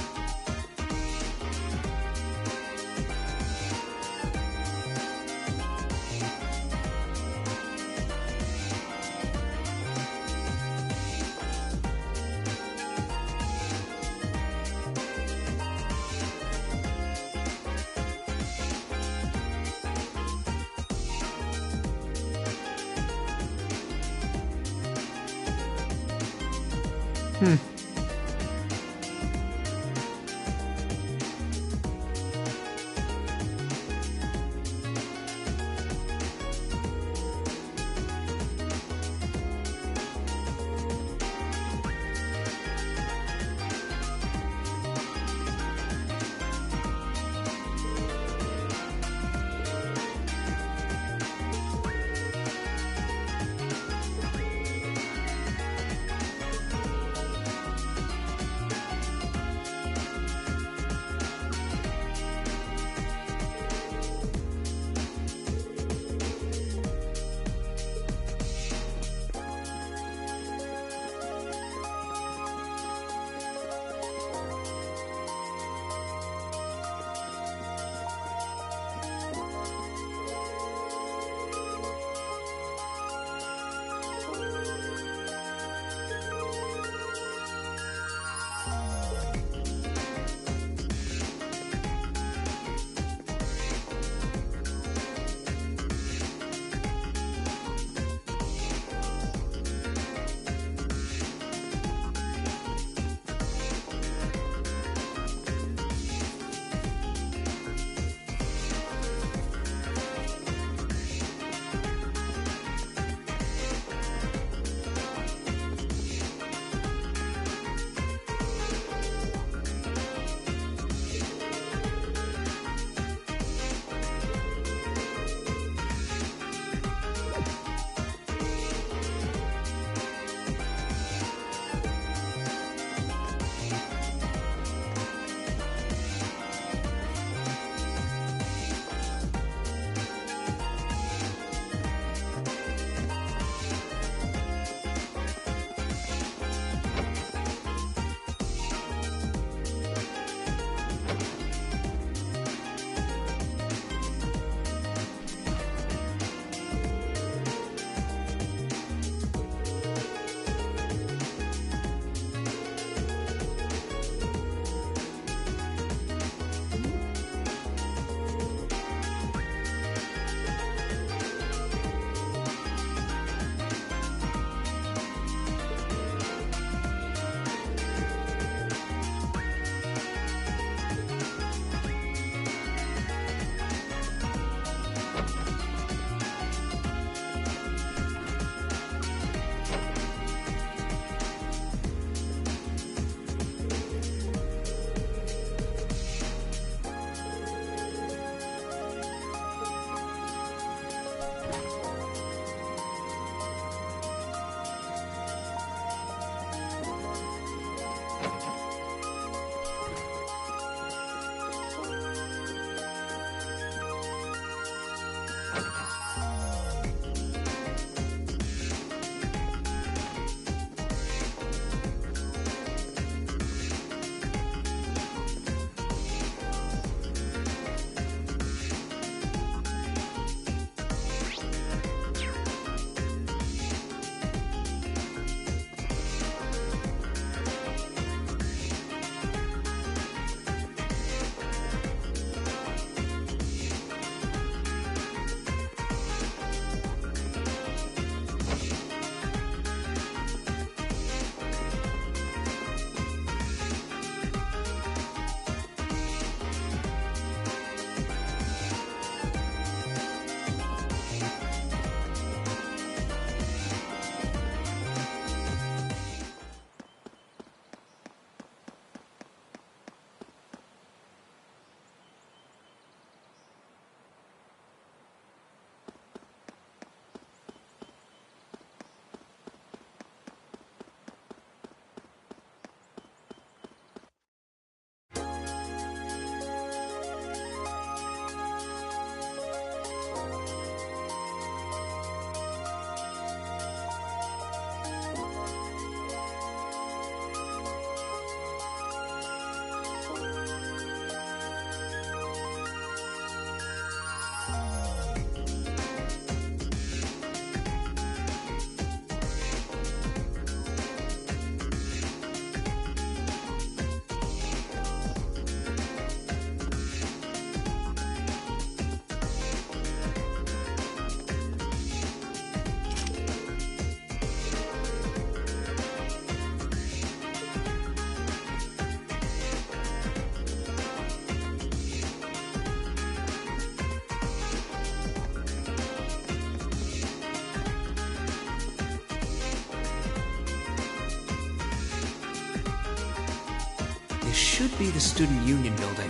should be the Student Union building.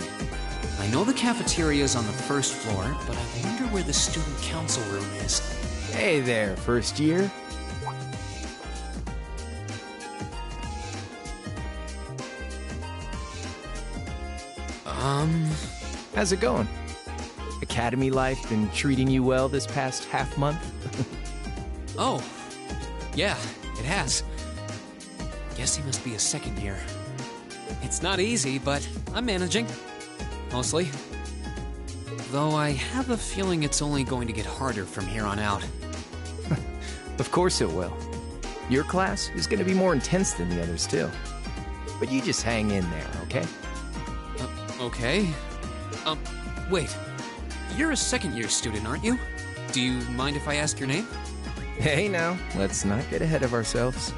I know the cafeteria is on the first floor, but I wonder where the Student Council room is. Hey there, first year. How's it going? Academy life been treating you well this past half month? Oh, yeah, it has. Guess he must be a second year. It's not easy, but I'm managing. Mostly. Though I have a feeling it's only going to get harder from here on out. Of course it will. Your class is going to be more intense than the others, too. But you just hang in there, okay? Okay. Wait. You're a second-year student, aren't you? Do you mind if I ask your name? Hey now, let's not get ahead of ourselves.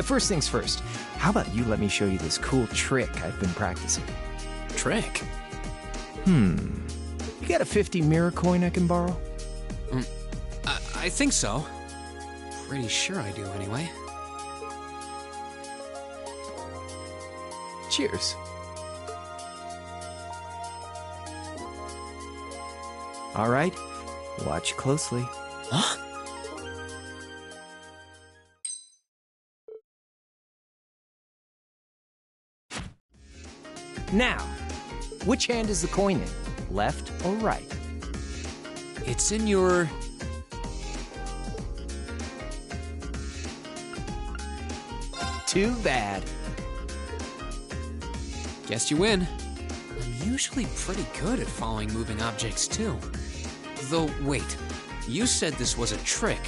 First things first, how about you let me show you this cool trick I've been practicing? Trick? You got a 50 mirror coin I can borrow? I think so. Pretty sure I do, anyway. Cheers. All right, watch closely. Huh? Now, which hand is the coin in? Left or right? It's in your... Too bad. Guess you win. I'm usually pretty good at following moving objects, too. Though, wait. You said this was a trick,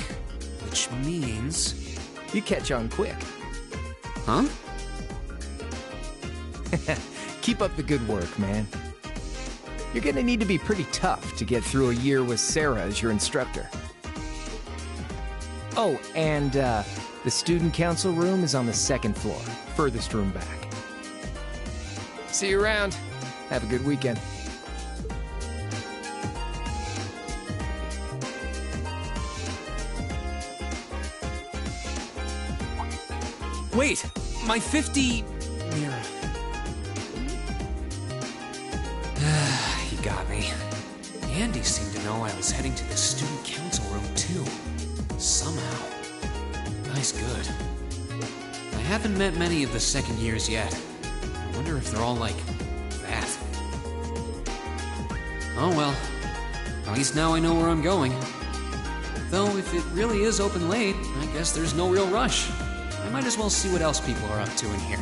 which means... You catch on quick. Huh? Keep up the good work, man. You're gonna need to be pretty tough to get through a year with Sarah as your instructor. Oh, and the student council room is on the second floor, furthest room back. See you around. Have a good weekend. Wait! My 50... mirror. He got me. Andy seemed to know I was heading to the student council room, too. Somehow. Guy's good. I haven't met many of the second years yet. I wonder if they're all like that. Oh well. At least now I know where I'm going. Though if it really is open late, I guess there's no real rush. I might as well see what else people are up to in here.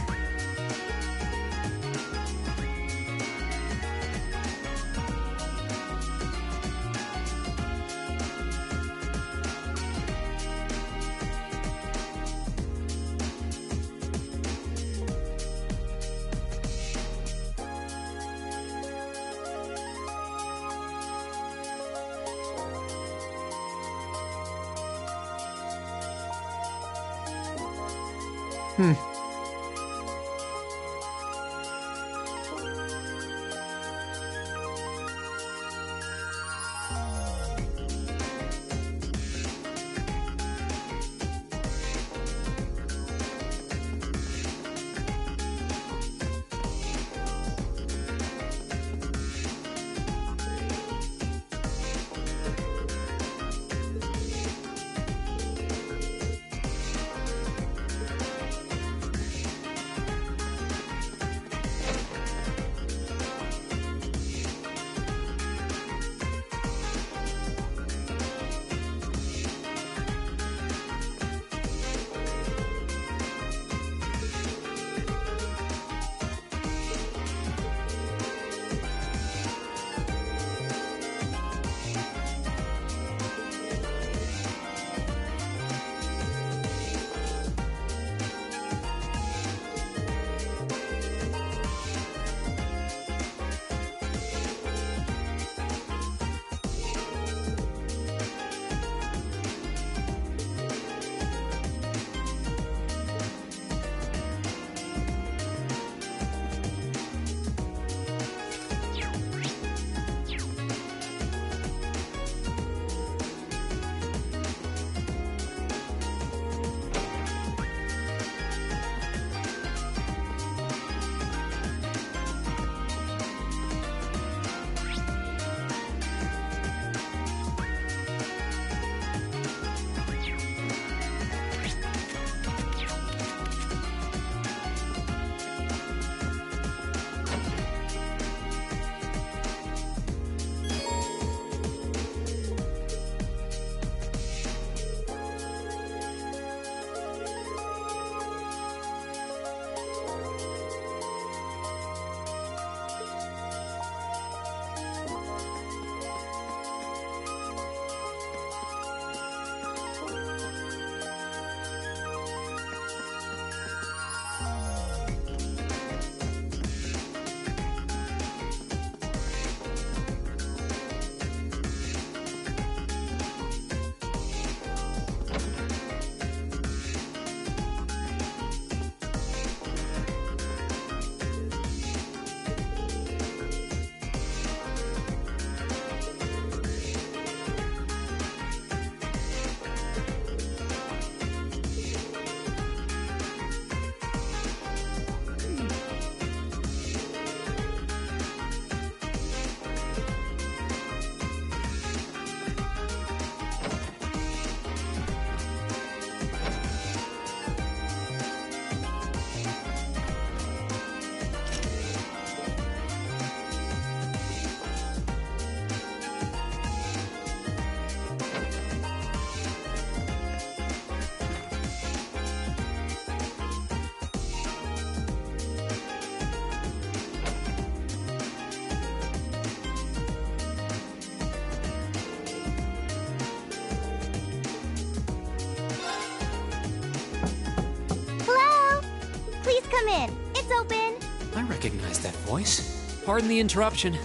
in. It's open. I recognize that voice. Pardon the interruption.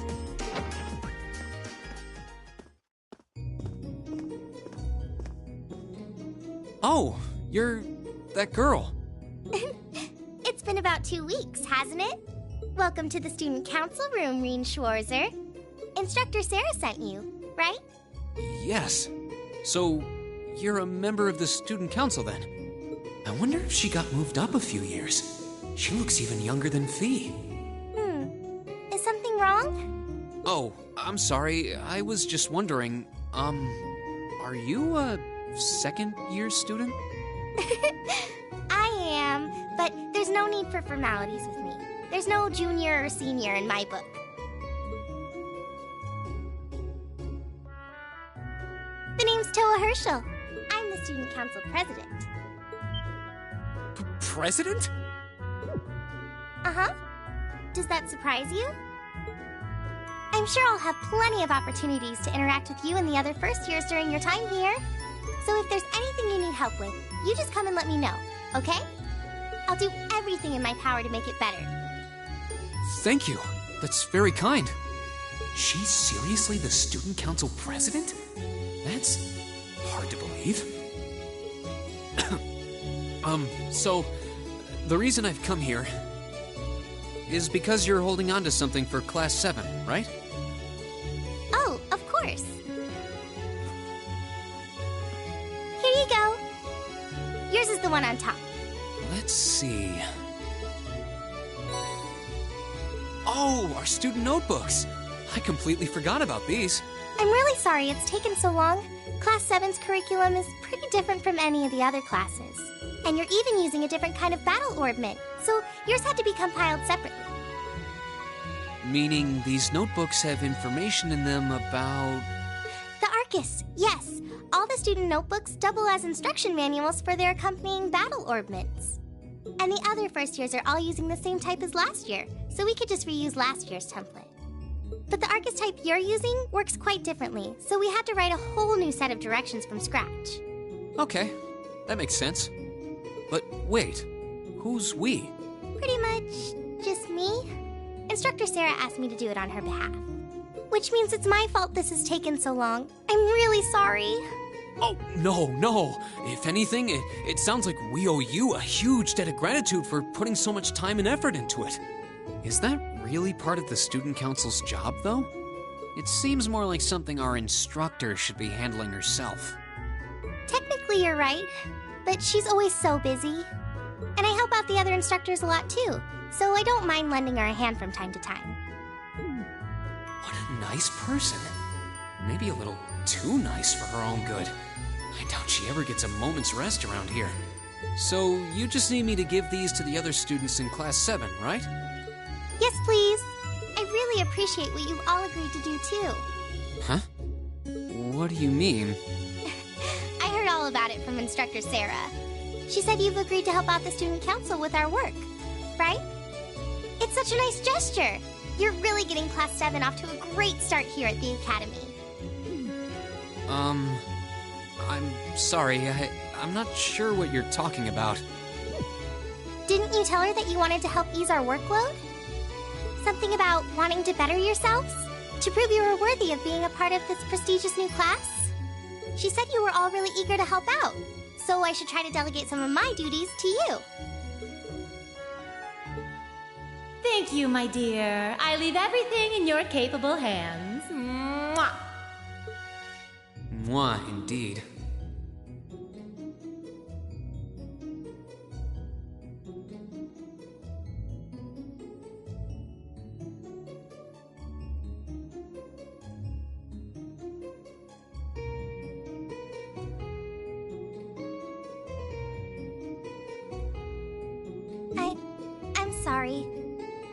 Oh, you're that girl. It's been about 2 weeks, hasn't it? Welcome to the student council room, Reen Schwarzer. Instructor Sarah sent you, right? Yes. So, you're a member of the student council then? I wonder if she got moved up a few years. She looks even younger than Fee. Is something wrong? Oh, I'm sorry. I was just wondering, are you a second-year student? I am, but there's no need for formalities with me. There's no junior or senior in my book. The name's Toa Herschel. I'm the student council president. President? Uh-huh. Does that surprise you? I'm sure I'll have plenty of opportunities to interact with you and the other first years during your time here. So if there's anything you need help with, you just come and let me know, okay? I'll do everything in my power to make it better. Thank you. That's very kind. She's seriously the student council president? That's hard to believe. So, the reason I've come here is because you're holding on to something for Class 7, right? Oh, of course. Here you go. Yours is the one on top. Let's see. Oh, our student notebooks. I completely forgot about these. I'm really sorry it's taken so long. Class 7's curriculum is pretty different from any of the other classes. And you're even using a different kind of battle orbment, so yours had to be compiled separately. Meaning these notebooks have information in them about... The Arcus, yes. All the student notebooks double as instruction manuals for their accompanying battle orbments. And the other first years are all using the same type as last year, so we could just reuse last year's template. But the Arcus type you're using works quite differently, so we had to write a whole new set of directions from scratch. Okay, that makes sense. But wait, who's we? Pretty much just me. Instructor Sarah asked me to do it on her behalf. Which means it's my fault this has taken so long. I'm really sorry. Oh, no. If anything, it sounds like we owe you a huge debt of gratitude for putting so much time and effort into it. Is that really part of the student council's job, though? It seems more like something our instructor should be handling herself. Technically, you're right, but she's always so busy. And I help out the other instructors a lot, too, so I don't mind lending her a hand from time to time. What a nice person. Maybe a little too nice for her own good. I doubt she ever gets a moment's rest around here. So, you just need me to give these to the other students in Class 7, right? Yes, please. I really appreciate what you've all agreed to do, too. Huh? What do you mean? I heard all about it from Instructor Sarah. She said you've agreed to help out the student council with our work, right? It's such a nice gesture. You're really getting Class 7 off to a great start here at the Academy. I'm sorry, I'm not sure what you're talking about. Didn't you tell her that you wanted to help ease our workload? Something about wanting to better yourselves? To prove you were worthy of being a part of this prestigious new class? She said you were all really eager to help out, so I should try to delegate some of my duties to you. Thank you, my dear. I leave everything in your capable hands. Mwah! Mwah, indeed. I'm sorry.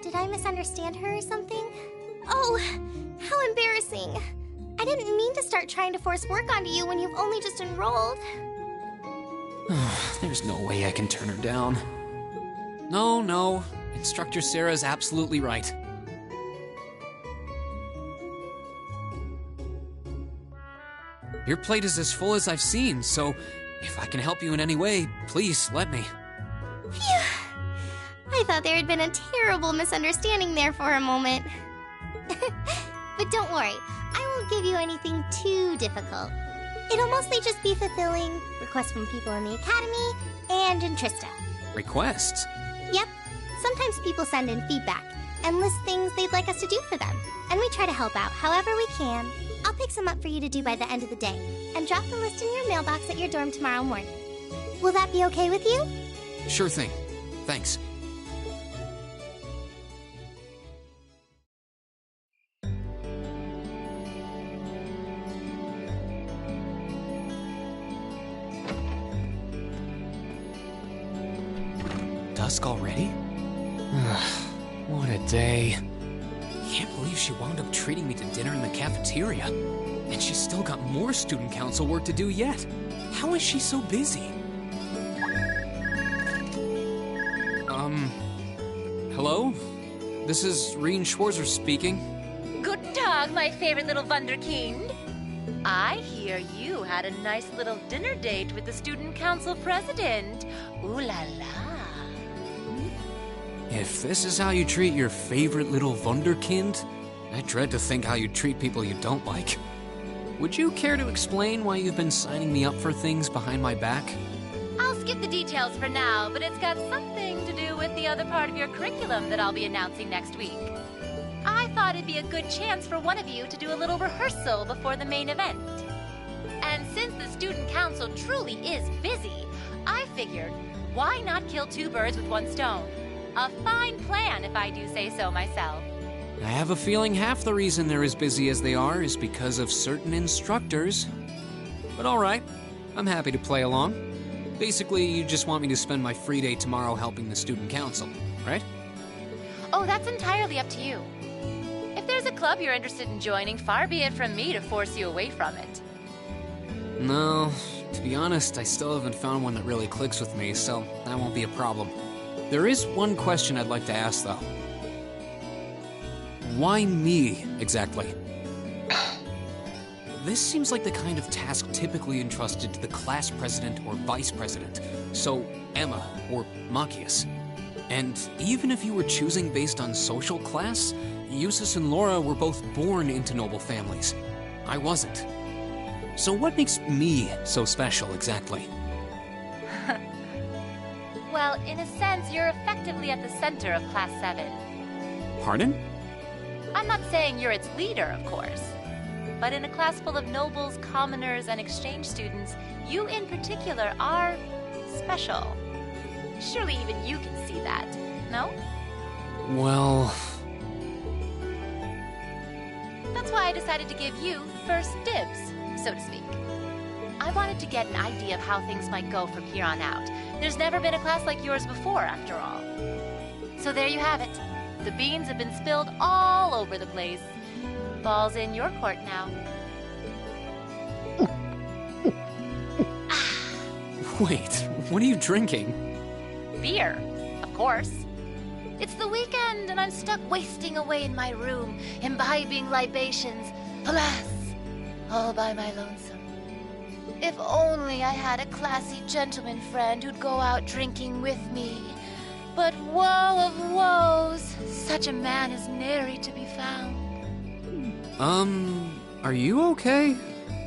Did I misunderstand her or something? Oh, how embarrassing. I didn't mean to start trying to force work onto you when you've only just enrolled. There's no way I can turn her down. No. Instructor Sarah's absolutely right. Your plate is as full as I've seen, so if I can help you in any way, please let me. Phew. I I thought there had been a terrible misunderstanding there for a moment. But don't worry, I won't give you anything too difficult. It'll mostly just be fulfilling requests from people in the Academy and in Trista. Requests? Yep. Sometimes people send in feedback and list things they'd like us to do for them. And we try to help out however we can. I'll pick some up for you to do by the end of the day and drop the list in your mailbox at your dorm tomorrow morning. Will that be okay with you? Sure thing. Thanks. Dusk already? What a day. Can't believe she wound up treating me to dinner in the cafeteria. And she's still got more student council work to do yet. How is she so busy? Hello? This is Rien Schwarzer speaking. Guten Tag, my favorite little Wunderkind. I hear you had a nice little dinner date with the student council president. Ooh la la. If this is how you treat your favorite little Wunderkind, I dread to think how you treat people you don't like. Would you care to explain why you've been signing me up for things behind my back? I'll skip the details for now, but it's got something to do with the other part of your curriculum that I'll be announcing next week. I thought it'd be a good chance for one of you to do a little rehearsal before the main event. And since the student council truly is busy, I figured, why not kill two birds with one stone? A fine plan, if I do say so myself. I have a feeling half the reason they're as busy as they are is because of certain instructors. But alright, I'm happy to play along. Basically, you just want me to spend my free day tomorrow helping the student council, right? Oh, that's entirely up to you. If there's a club you're interested in joining, far be it from me to force you away from it. No, to be honest, I still haven't found one that really clicks with me, so that won't be a problem. There is one question I'd like to ask, though. Why me, exactly? This seems like the kind of task typically entrusted to the class president or vice president, so Emma or Machias. And even if you were choosing based on social class, Eustace and Laura were both born into noble families. I wasn't. So what makes me so special, exactly? Well, in a sense, you're effectively at the center of Class 7. Pardon? I'm not saying you're its leader, of course. But in a class full of nobles, commoners, and exchange students, you in particular are special. Surely even you can see that, no? Well... That's why I decided to give you first dibs, so to speak. I wanted to get an idea of how things might go from here on out. There's never been a class like yours before, after all. So there you have it. The beans have been spilled all over the place. Ball's in your court now. Wait, what are you drinking? Beer, of course. It's the weekend and I'm stuck wasting away in my room, imbibing libations. Alas, all by my lonesome. If only I had a classy gentleman friend who'd go out drinking with me. But woe of woes, such a man is nary to be found. Are you okay?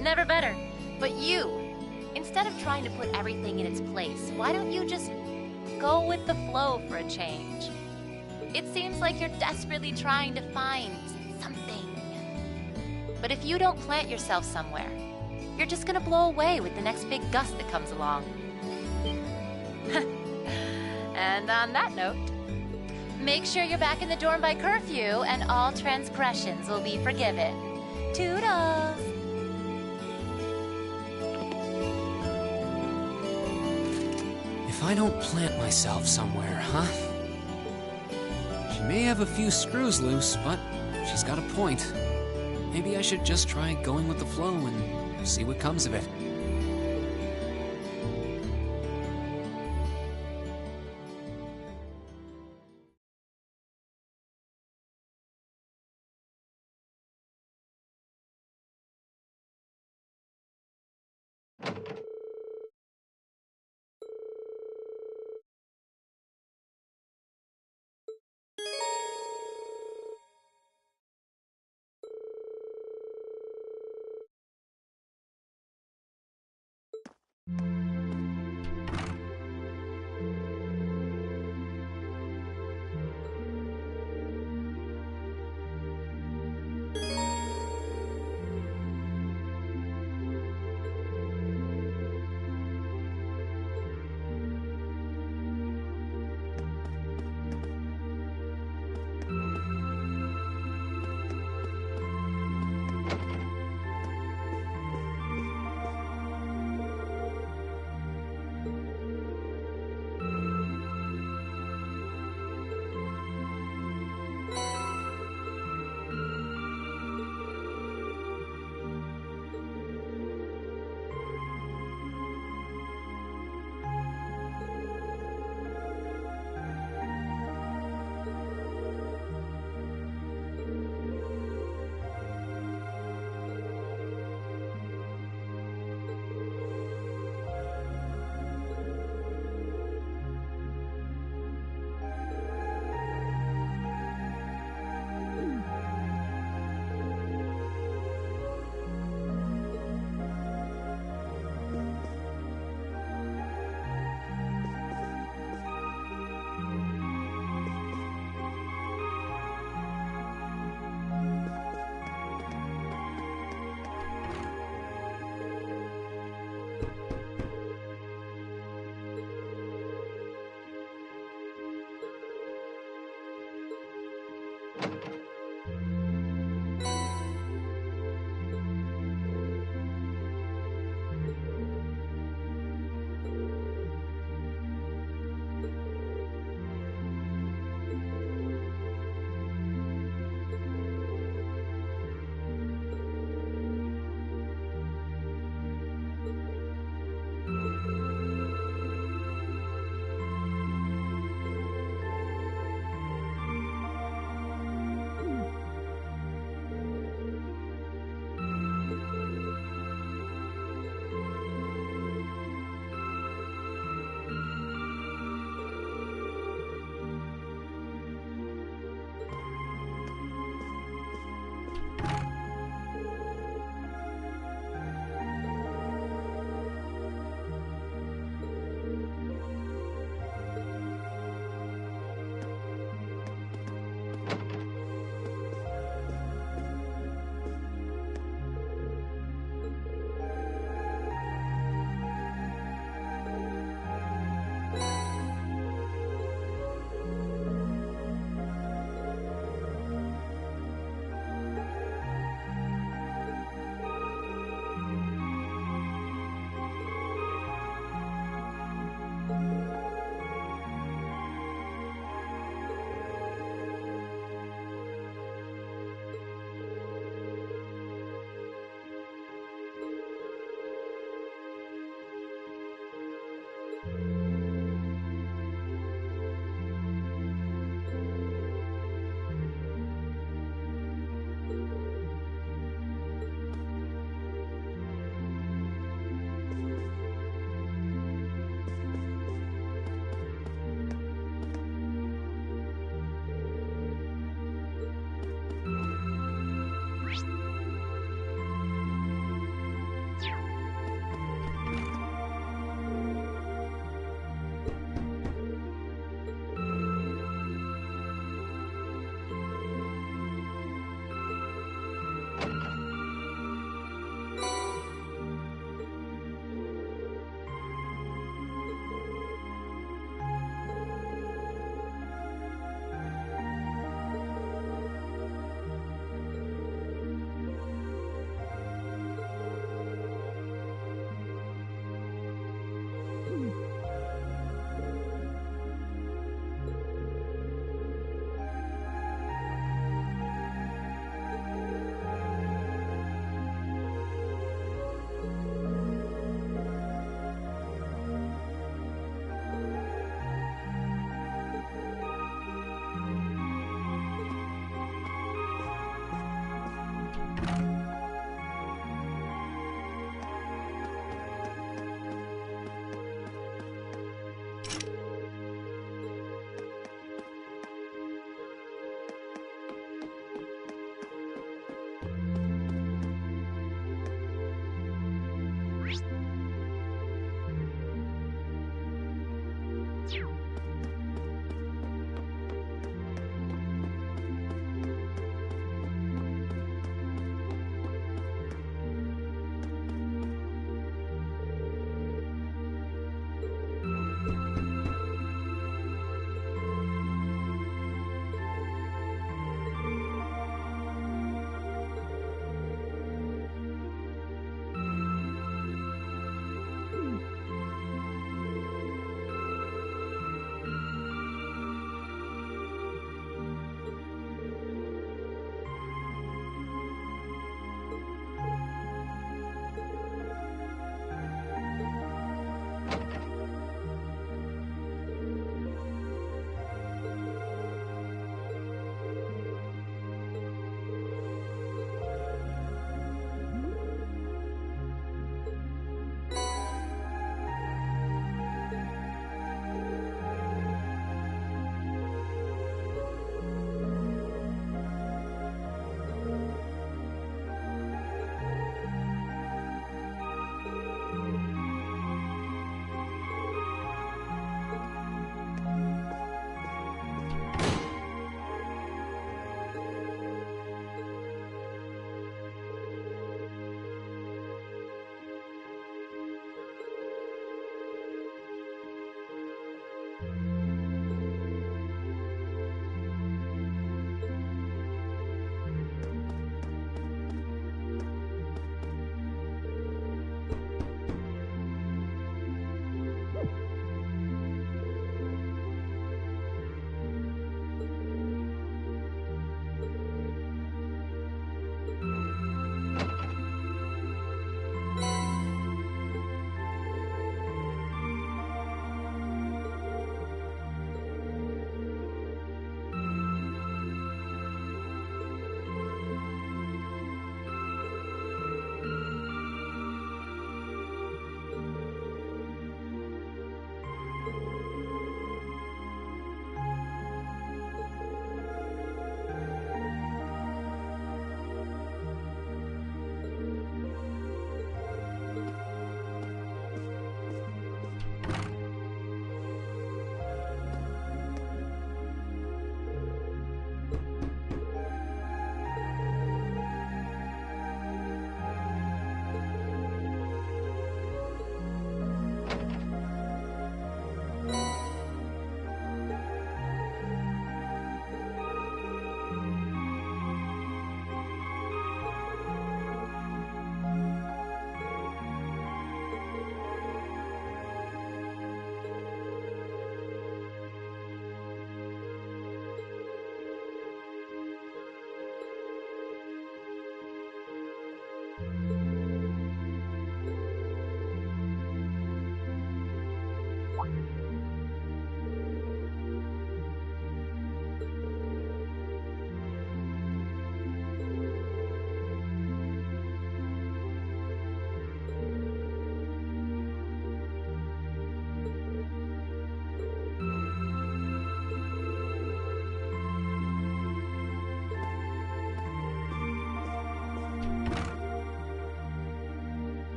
Never better. But you, instead of trying to put everything in its place, why don't you just go with the flow for a change? It seems like you're desperately trying to find something. But if you don't plant yourself somewhere, you're just gonna blow away with the next big gust that comes along. And on that note, make sure you're back in the dorm by curfew and all transgressions will be forgiven. Toodles! If I don't plant myself somewhere, huh? She may have a few screws loose, but she's got a point. Maybe I should just try going with the flow and see what comes of it.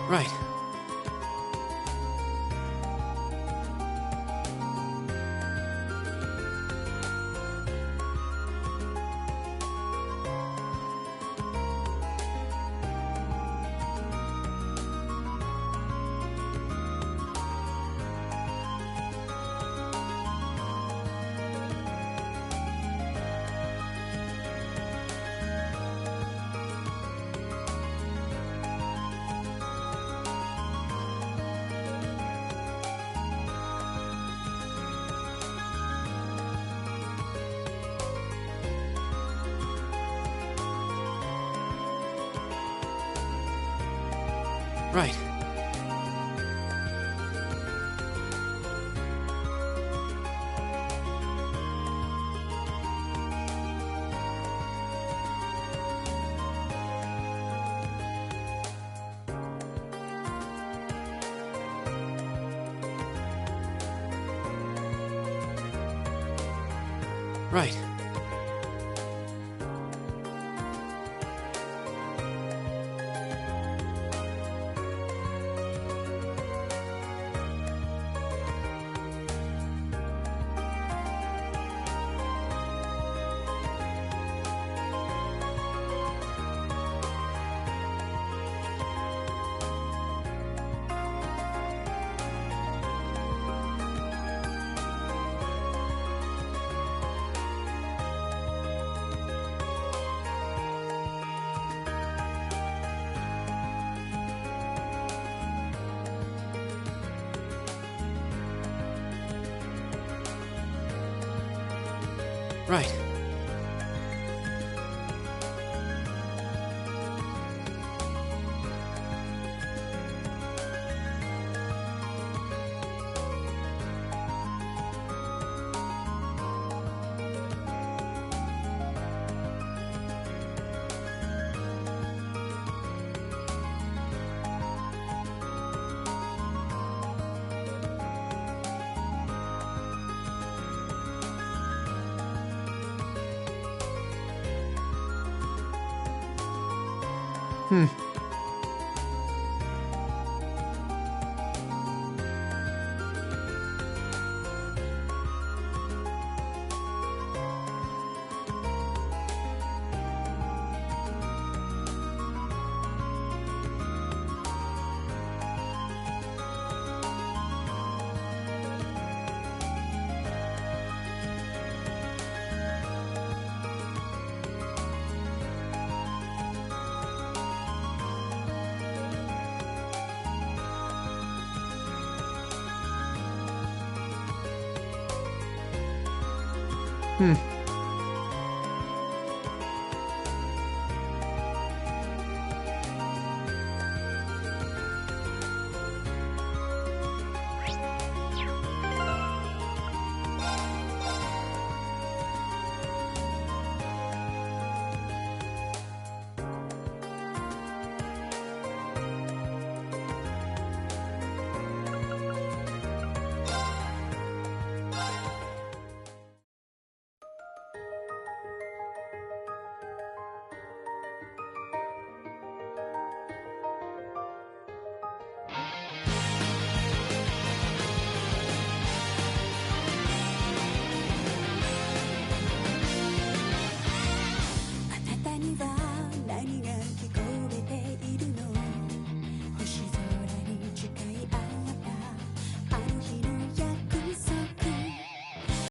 Right. Right. Right. Right. Hmm. Hmm.